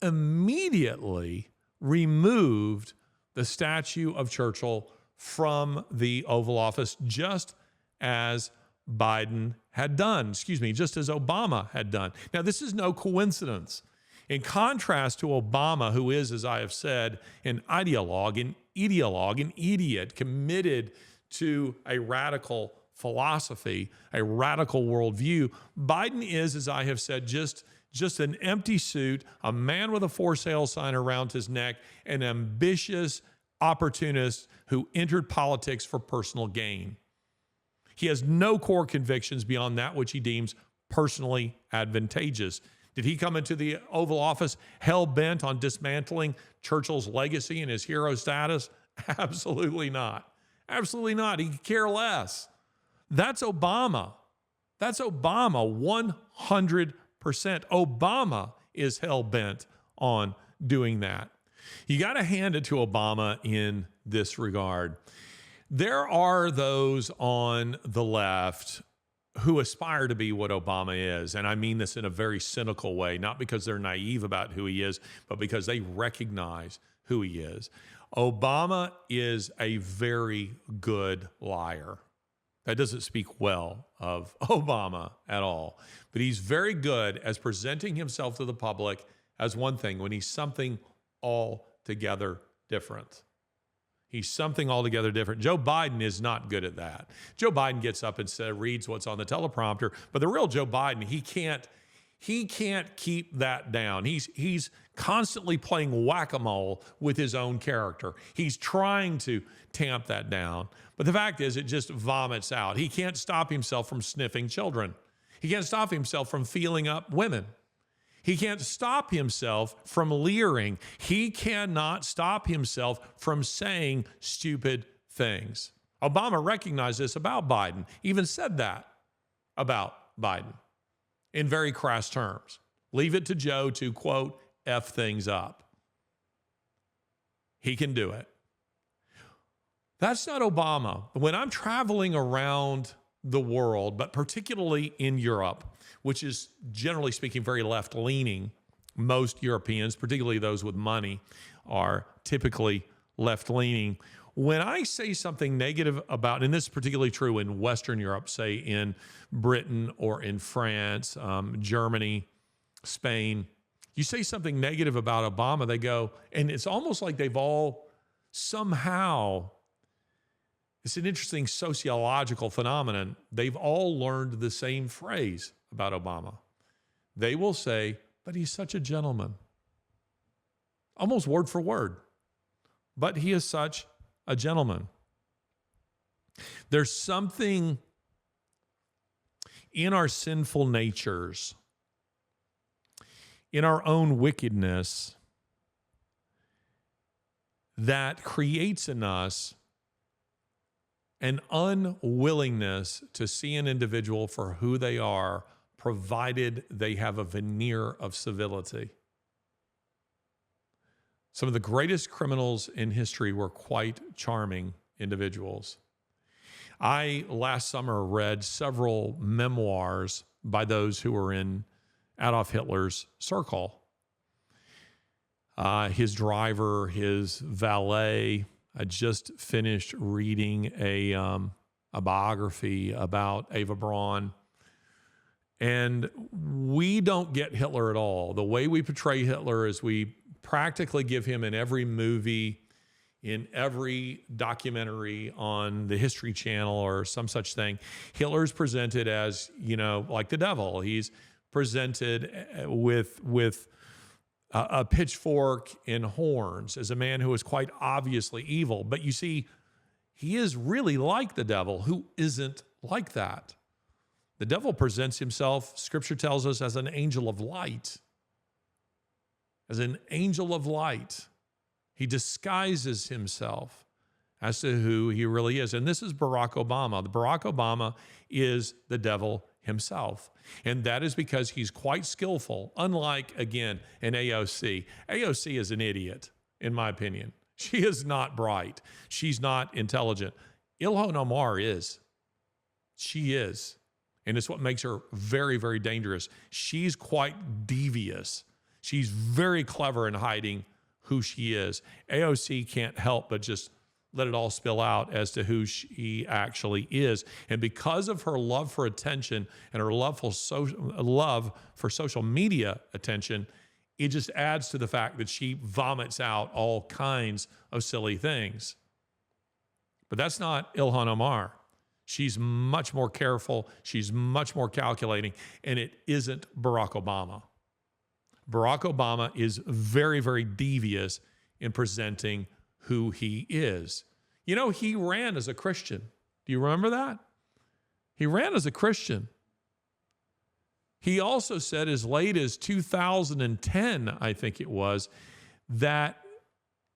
immediately removed the statue of Churchill from the Oval Office, just as Biden had done, just as Obama had done. Now, this is no coincidence. In contrast to Obama, who is, as I have said, an ideologue, an idiot, committed to a radical philosophy, a radical worldview, Biden is, as I have said, just an empty suit, a man with a for sale sign around his neck, an ambitious opportunist who entered politics for personal gain. He has no core convictions beyond that which he deems personally advantageous. Did he come into the Oval Office hell-bent on dismantling Churchill's legacy and his hero status? Absolutely not. Absolutely not. He could care less. That's Obama. That's Obama, 100%. Obama is hell-bent on doing that. You got to hand it to Obama in this regard. There are those on the left who aspire to be what Obama is. And I mean this in a very cynical way, not because they're naive about who he is, but because they recognize who he is. Obama is a very good liar. That doesn't speak well of Obama at all. But he's very good as presenting himself to the public as one thing when he's something altogether different. He's something altogether different. Joe Biden is not good at that. Joe Biden gets up and reads what's on the teleprompter, but the real Joe Biden, he can't keep that down. He's constantly playing whack-a-mole with his own character. He's trying to tamp that down, but the fact is it just vomits out. He can't stop himself from sniffing children. He can't stop himself from feeling up women. He can't stop himself from leering. He cannot stop himself from saying stupid things. Obama recognized this about Biden, even said that about Biden in very crass terms. Leave it to Joe to, quote, F things up. He can do it. That's not Obama. When I'm traveling around the world, but particularly in Europe, which is generally speaking very left-leaning, most Europeans, particularly those with money, are typically left-leaning. When I say something negative about, and this is particularly true in Western Europe, say in Britain or in France, Germany, Spain, you say something negative about Obama, they go, and it's almost like they've all somehow, it's an interesting sociological phenomenon, they've all learned the same phrase about Obama. They will say, but he's such a gentleman. Almost word for word. But he is such a gentleman. There's something in our sinful natures, in our own wickedness, that creates in us an unwillingness to see an individual for who they are, provided they have a veneer of civility. Some of the greatest criminals in history were quite charming individuals. I, last summer, read several memoirs by those who were in Adolf Hitler's circle. His driver, his valet. I just finished reading a biography about Eva Braun. And we don't get Hitler at all. The way we portray Hitler is we practically give him in every movie, in every documentary on the History Channel or some such thing. Hitler's presented as, like the devil. He's presented with a pitchfork and horns as a man who is quite obviously evil. But you see, he is really like the devil, who isn't like that. The devil presents himself, Scripture tells us, as an angel of light. As an angel of light. He disguises himself as to who he really is. And this is Barack Obama. Barack Obama is the devil himself. And that is because he's quite skillful, unlike, again, an AOC. AOC is an idiot, in my opinion. She is not bright. She's not intelligent. Ilhan Omar is. She is. And it's what makes her very, very dangerous. She's quite devious. She's very clever in hiding who she is. AOC can't help but just let it all spill out as to who she actually is. And because of her love for attention and her love for social media attention, it just adds to the fact that she vomits out all kinds of silly things. But that's not Ilhan Omar. She's much more careful. She's much more calculating. And it isn't Barack Obama. Barack Obama is very, very devious in presenting who he is. You know, he ran as a Christian. Do you remember that? He ran as a Christian. He also said as late as 2010, I think it was, that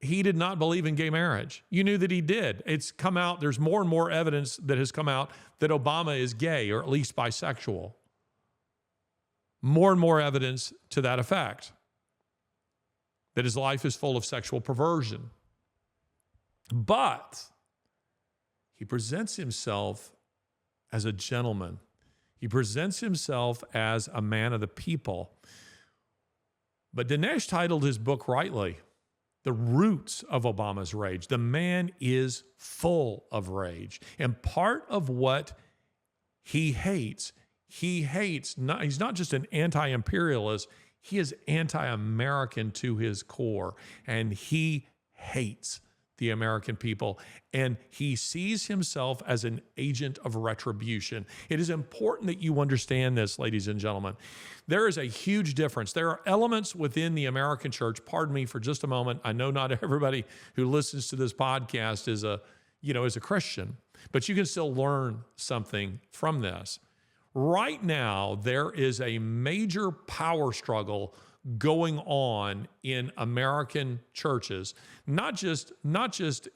he did not believe in gay marriage. You knew that he did. It's come out, there's more and more evidence that has come out that Obama is gay or at least bisexual. More and more evidence to that effect, that his life is full of sexual perversion. But he presents himself as a gentleman. He presents himself as a man of the people. But Dinesh titled his book rightly, The Roots of Obama's Rage. The man is full of rage. And part of what he's not just an anti-imperialist, he is anti-American to his core. And he hates the American people, and he sees himself as an agent of retribution. It is important that you understand this, ladies and gentlemen. There is a huge difference. There are elements within the American church. Pardon me for just a moment. I know not everybody who listens to this podcast is a Christian, but you can still learn something from this. Right now, there is a major power struggle going on in American churches, not just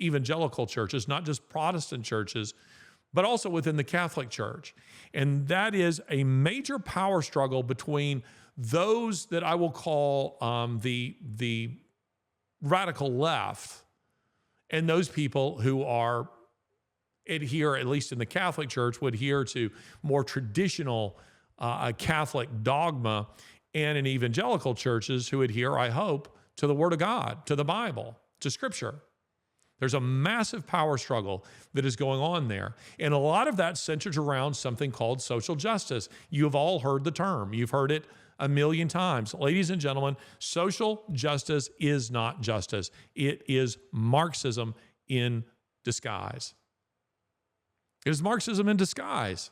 evangelical churches, not just Protestant churches, but also within the Catholic Church. And that is a major power struggle between those that I will call the radical left and those people who adhere, at least in the Catholic Church, would adhere to more traditional Catholic dogma, and in evangelical churches who adhere, I hope, to the Word of God, to the Bible, to Scripture. There's a massive power struggle that is going on there. And a lot of that centers around something called social justice. You have all heard the term. You've heard it a million times. Ladies and gentlemen, social justice is not justice. It is Marxism in disguise. It is Marxism in disguise.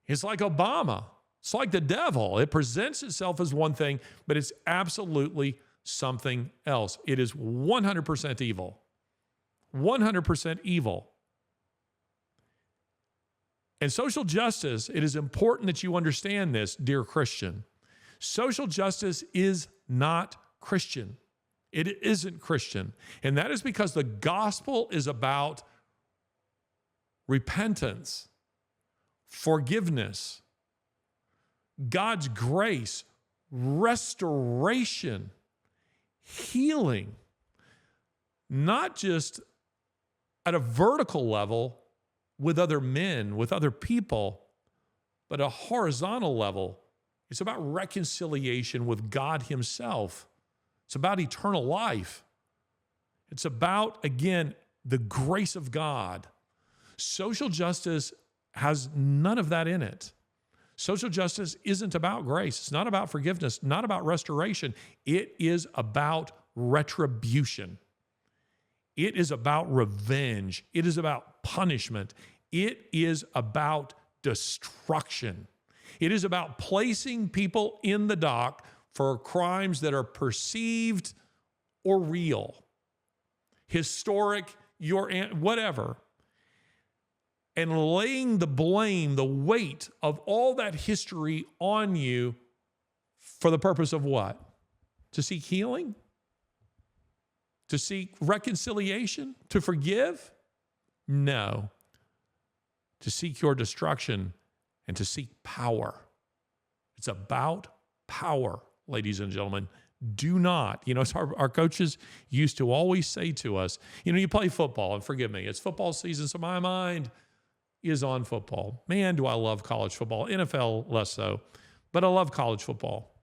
It's like Obama. It's like the devil. It presents itself as one thing, but it's absolutely something else. It is 100% evil. 100% evil. And social justice, it is important that you understand this, dear Christian. Social justice is not Christian. It isn't Christian. And that is because the gospel is about repentance, forgiveness, God's grace, restoration, healing, not just at a vertical level with other men, with other people, but a horizontal level. It's about reconciliation with God Himself. It's about eternal life. It's about, again, the grace of God. Social justice has none of that in it. Social justice isn't about grace. It's not about forgiveness, not about restoration. It is about retribution. It is about revenge. It is about punishment. It is about destruction. It is about placing people in the dock for crimes that are perceived or real, historic, whatever. and laying the blame, the weight of all that history on you for the purpose of what? To seek healing? To seek reconciliation? To forgive? No. To seek your destruction and to seek power. It's about power, ladies and gentlemen. Do not, it's our coaches used to always say to us, you play football, and forgive me, it's football season, so my mind is on football. Man, do I love college football. NFL, less so, but I love college football.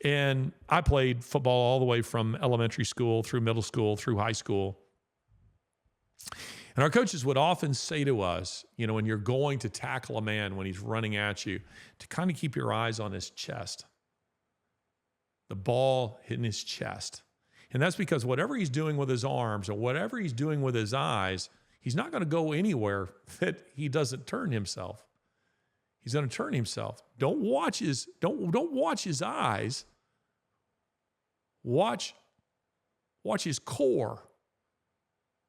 And I played football all the way from elementary school through middle school, through high school. And our coaches would often say to us, when you're going to tackle a man when he's running at you, to kind of keep your eyes on his chest. The ball hitting his chest. And that's because whatever he's doing with his arms or whatever he's doing with his eyes, he's not going to go anywhere that he doesn't turn himself. He's going to turn himself. Don't watch his eyes. Watch his core.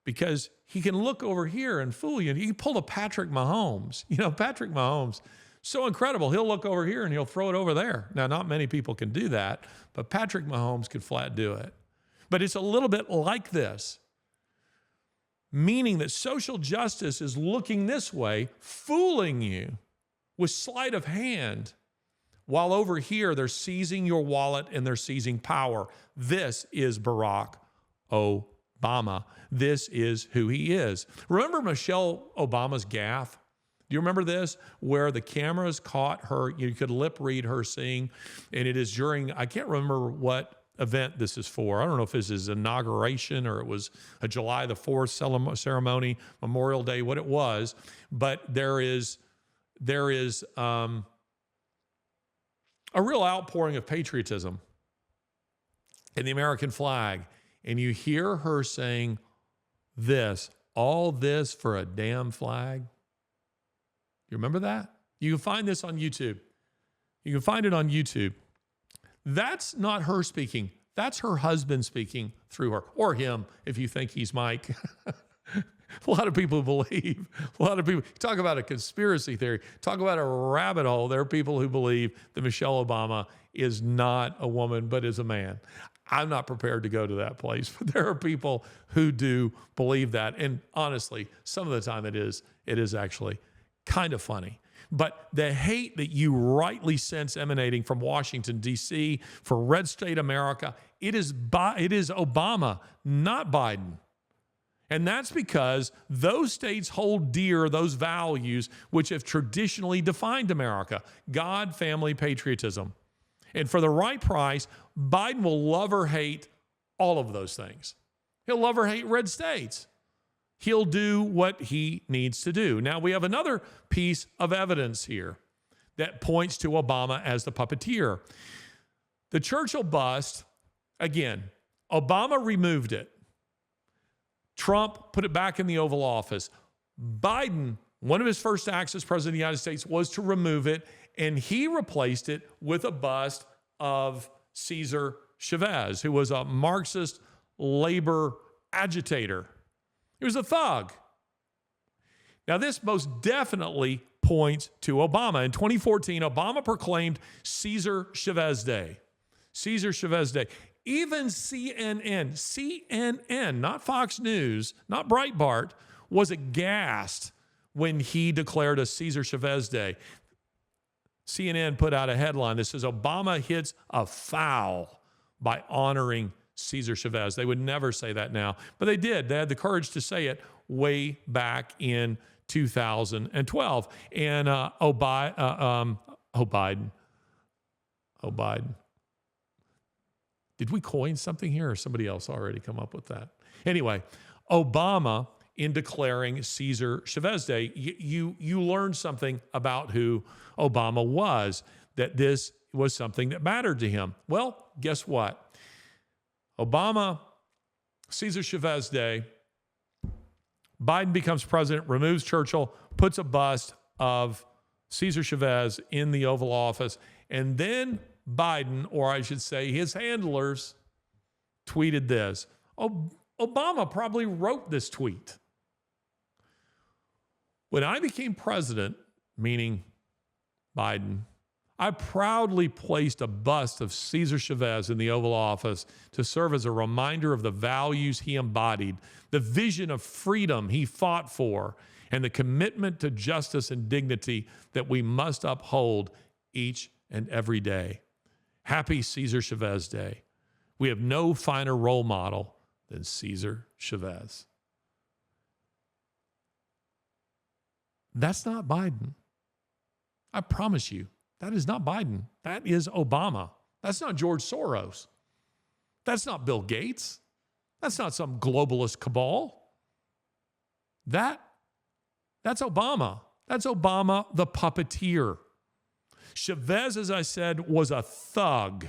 Because he can look over here and fool you. He can pull a Patrick Mahomes. Patrick Mahomes, so incredible. He'll look over here and he'll throw it over there. Now, not many people can do that, but Patrick Mahomes could flat do it. But it's a little bit like this, meaning that social justice is looking this way, fooling you with sleight of hand, while over here they're seizing your wallet and they're seizing power. This is Barack Obama. This is who he is. Remember Michelle Obama's gaffe? Do you remember this? Where the cameras caught her, you could lip read her sing, and it is during, I can't remember what event this is for. I don't know if this is inauguration or it was a July the 4th ceremony, Memorial Day, what it was, but there is a real outpouring of patriotism in the American flag. And you hear her saying this, all this for a damn flag. You remember that? You can find this on YouTube. You can find it on YouTube. That's not her speaking. That's her husband speaking through her, or him, if you think he's Mike. A lot of people believe, talk about a conspiracy theory, talk about a rabbit hole. There are people who believe that Michelle Obama is not a woman, but is a man. I'm not prepared to go to that place, but there are people who do believe that. And honestly, some of the time it is actually kind of funny. But the hate that you rightly sense emanating from Washington, D.C., for red state America, it is Obama, not Biden. And that's because those states hold dear those values which have traditionally defined America: God, family, patriotism. And for the right price, Biden will love or hate all of those things. He'll love or hate red states. He'll do what he needs to do. Now, we have another piece of evidence here that points to Obama as the puppeteer. The Churchill bust, again, Obama removed it. Trump put it back in the Oval Office. Biden, one of his first acts as president of the United States was to remove it, and he replaced it with a bust of Cesar Chavez, who was a Marxist labor agitator. He was a thug. Now, this most definitely points to Obama. In 2014, Obama proclaimed Cesar Chavez Day. Cesar Chavez Day. Even CNN, not Fox News, not Breitbart, was aghast when he declared a Cesar Chavez Day. CNN put out a headline that says, Obama hits a foul by honoring Cesar Chavez. They would never say that now, but they did. They had the courage to say it way back in 2012. And Biden. Did we coin something here, or somebody else already come up with that? Anyway, Obama, in declaring Cesar Chavez Day, you learned something about who Obama was, that this was something that mattered to him. Well, guess what? Obama, Cesar Chavez Day, Biden becomes president, removes Churchill, puts a bust of Cesar Chavez in the Oval Office, and then Biden, or I should say his handlers, tweeted this. Obama probably wrote this tweet. When I became president, meaning Biden, I proudly placed a bust of Cesar Chavez in the Oval Office to serve as a reminder of the values he embodied, the vision of freedom he fought for, and the commitment to justice and dignity that we must uphold each and every day. Happy Cesar Chavez Day. We have no finer role model than Cesar Chavez. That's not Biden. I promise you, that is not Biden. That is Obama. That's not George Soros. That's not Bill Gates. That's not some globalist cabal. That's Obama. That's Obama, the puppeteer. Chavez, as I said, was a thug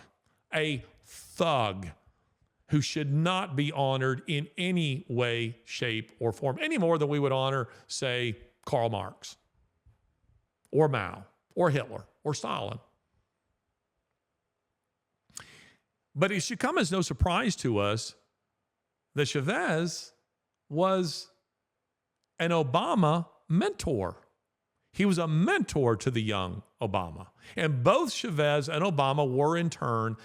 who should not be honored in any way, shape, or form, any more than we would honor, say, Karl Marx or Mao or Hitler or Stalin. But it should come as no surprise to us that Chavez was an Obama mentor. He was a mentor to the young Obama. And both Chavez and Obama were in turn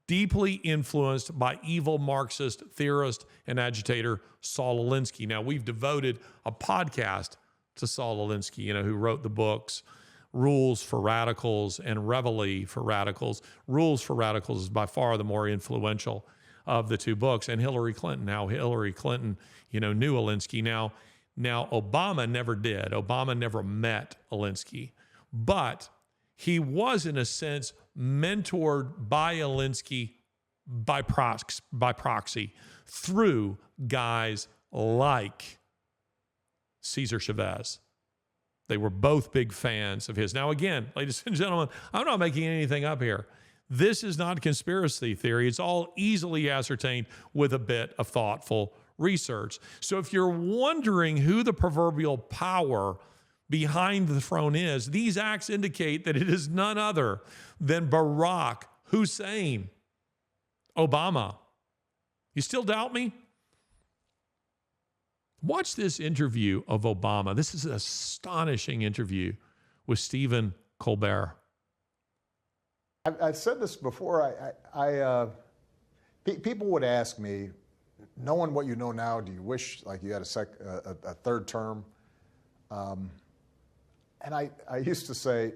deeply influenced by evil Marxist theorist and agitator Saul Alinsky. Now, we've devoted a podcast to Saul Alinsky, who wrote the books Rules for Radicals and Reveille for Radicals. Rules for Radicals is by far the more influential of the two books. And Hillary Clinton. Now, Hillary Clinton, knew Alinsky. Now, Obama never did. Obama never met Alinsky. But he was, in a sense, mentored by Alinsky by proxy through guys like Cesar Chavez. They were both big fans of his. Now, again, ladies and gentlemen, I'm not making anything up here. This is not conspiracy theory. It's all easily ascertained with a bit of thoughtful research. So if you're wondering who the proverbial power behind the throne is, these acts indicate that it is none other than Barack Hussein Obama. You still doubt me? Watch this interview of Obama. This is an astonishing interview with Stephen Colbert. I've said this before. People would ask me, knowing what you know now, do you wish like you had a third term? And I used to say,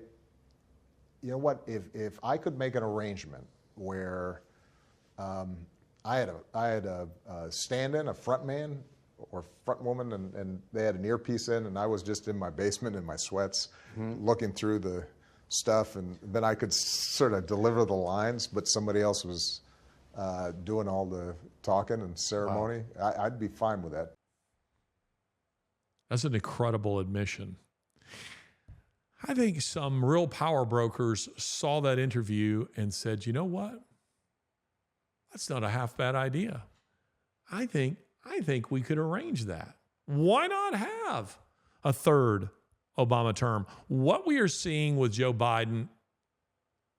you know what? If I could make an arrangement where I had a stand-in, a front man or front woman, and they had an earpiece in, and I was just in my basement in my sweats, looking through the stuff, and then I could sort of deliver the lines, but somebody else was doing all the talking and ceremony. Wow. I'd be fine with that. That's an incredible admission. I think some real power brokers saw that interview and said, you know what? That's not a half bad idea. I think we could arrange that. Why not have a third Obama term? What we are seeing with Joe Biden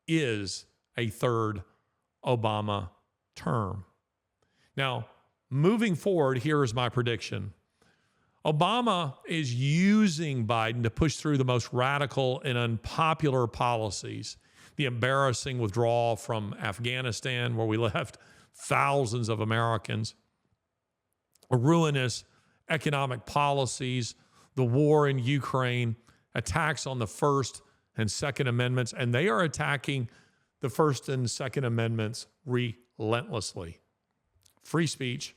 is a third Obama term. Now, moving forward, here is my prediction. Obama is using Biden to push through the most radical and unpopular policies. The embarrassing withdrawal from Afghanistan, where we left thousands of Americans, ruinous economic policies, the war in Ukraine, attacks on the First and Second Amendments, and they are attacking the First and Second Amendments relentlessly. Free speech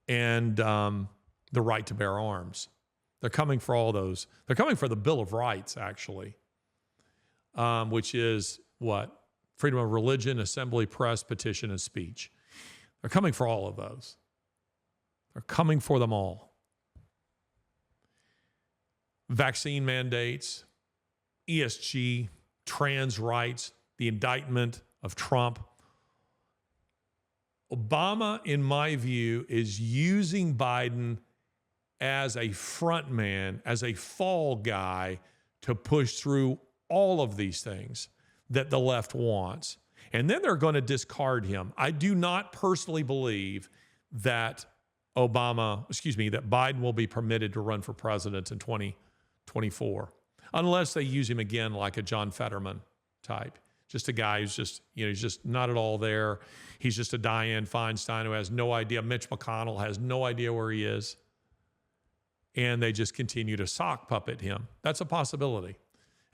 and the right to bear arms. They're coming for all those. They're coming for the Bill of Rights, actually, which is what? Freedom of religion, assembly, press, petition, and speech. They're coming for all of those. They're coming for them all. Vaccine mandates, ESG, trans rights, the indictment of Trump. Obama, in my view, is using Biden as a front man, as a fall guy to push through all of these things that the left wants. And then they're going to discard him. I do not personally believe that that Biden will be permitted to run for president in 2024, unless they use him again like a John Fetterman type. Just a guy who's just, he's just not at all there. He's just a Dianne Feinstein who has no idea. Mitch McConnell has no idea where he is. And they just continue to sock puppet him. That's a possibility.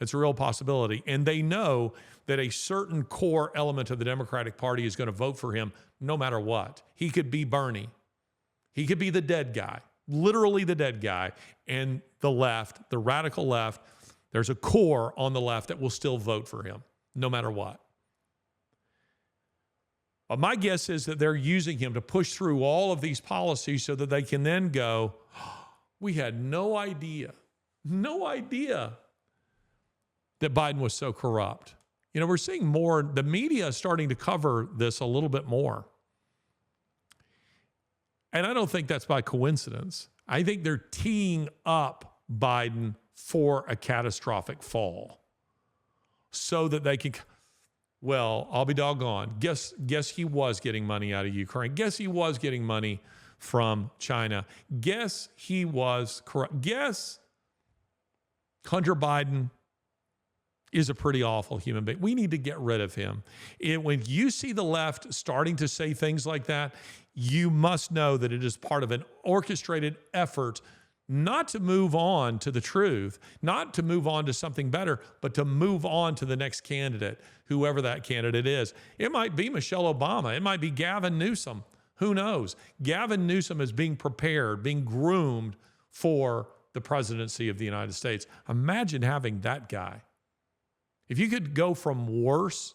It's a real possibility. And they know that a certain core element of the Democratic Party is going to vote for him no matter what. He could be Bernie. He could be the dead guy, literally the dead guy. And the left, the radical left, there's a core on the left that will still vote for him no matter what. My guess is that they're using him to push through all of these policies so that they can then go, we had no idea that Biden was so corrupt. We're seeing more, the media is starting to cover this a little bit more. And I don't think that's by coincidence. I think they're teeing up Biden for a catastrophic fall so that they can, well, I'll be doggone. Guess he was getting money out of Ukraine. Guess he was getting money from China. Guess he was corrupt. Guess Hunter Biden is a pretty awful human being. We need to get rid of him. When you see the left starting to say things like that, you must know that it is part of an orchestrated effort not to move on to the truth, not to move on to something better, but to move on to the next candidate, whoever that candidate is. It might be Michelle Obama. It might be Gavin Newsom. Who knows? Gavin Newsom is being prepared, being groomed for the presidency of the United States. Imagine having that guy. If you could go from worse,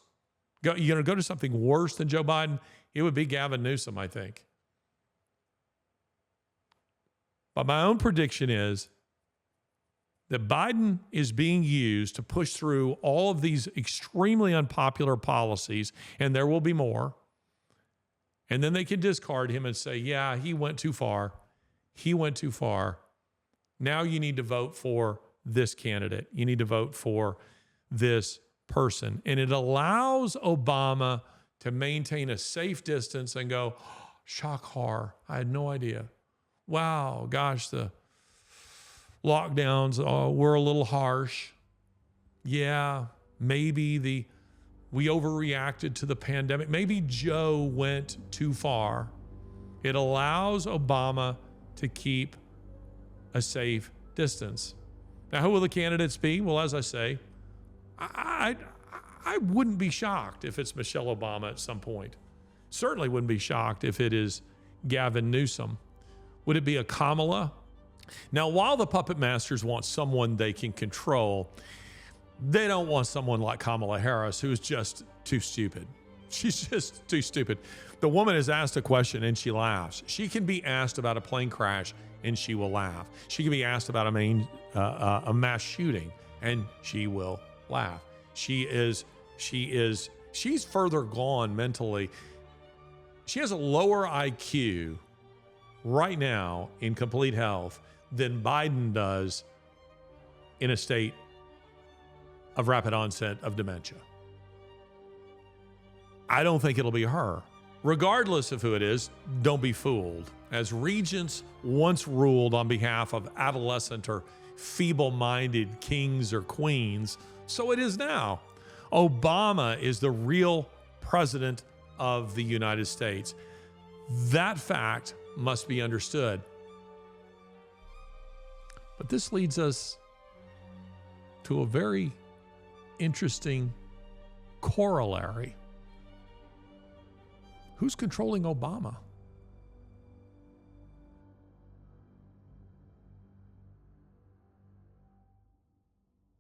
you're going to go to something worse than Joe Biden, it would be Gavin Newsom, I think. But my own prediction is that Biden is being used to push through all of these extremely unpopular policies, and there will be more. And then they can discard him and say, yeah, he went too far. He went too far. Now you need to vote for this candidate. You need to vote for this person. And it allows Obama to maintain a safe distance and go, oh, shock horror. I had no idea. Wow, gosh, the lockdowns were a little harsh. Yeah, maybe we overreacted to the pandemic. Maybe Joe went too far. It allows Obama to keep a safe distance. Now, who will the candidates be? Well, as I say, I wouldn't be shocked if it's Michelle Obama at some point. Certainly wouldn't be shocked if it is Gavin Newsom. Would it be a Kamala? Now, while the puppet masters want someone they can control, they don't want someone like Kamala Harris, who's just too stupid. She's just too stupid. The woman is asked a question and she laughs. She can be asked about a plane crash and she will laugh. She can be asked about a mass shooting and she will laugh. She's further gone mentally. She has a lower IQ right now in complete health than Biden does in a state of rapid onset of dementia. I don't think it'll be her. Regardless of who it is, don't be fooled. As regents once ruled on behalf of adolescent or feeble-minded kings or queens, so it is now. Obama is the real president of the United States. That fact must be understood. But this leads us to a very interesting corollary. Who's controlling Obama?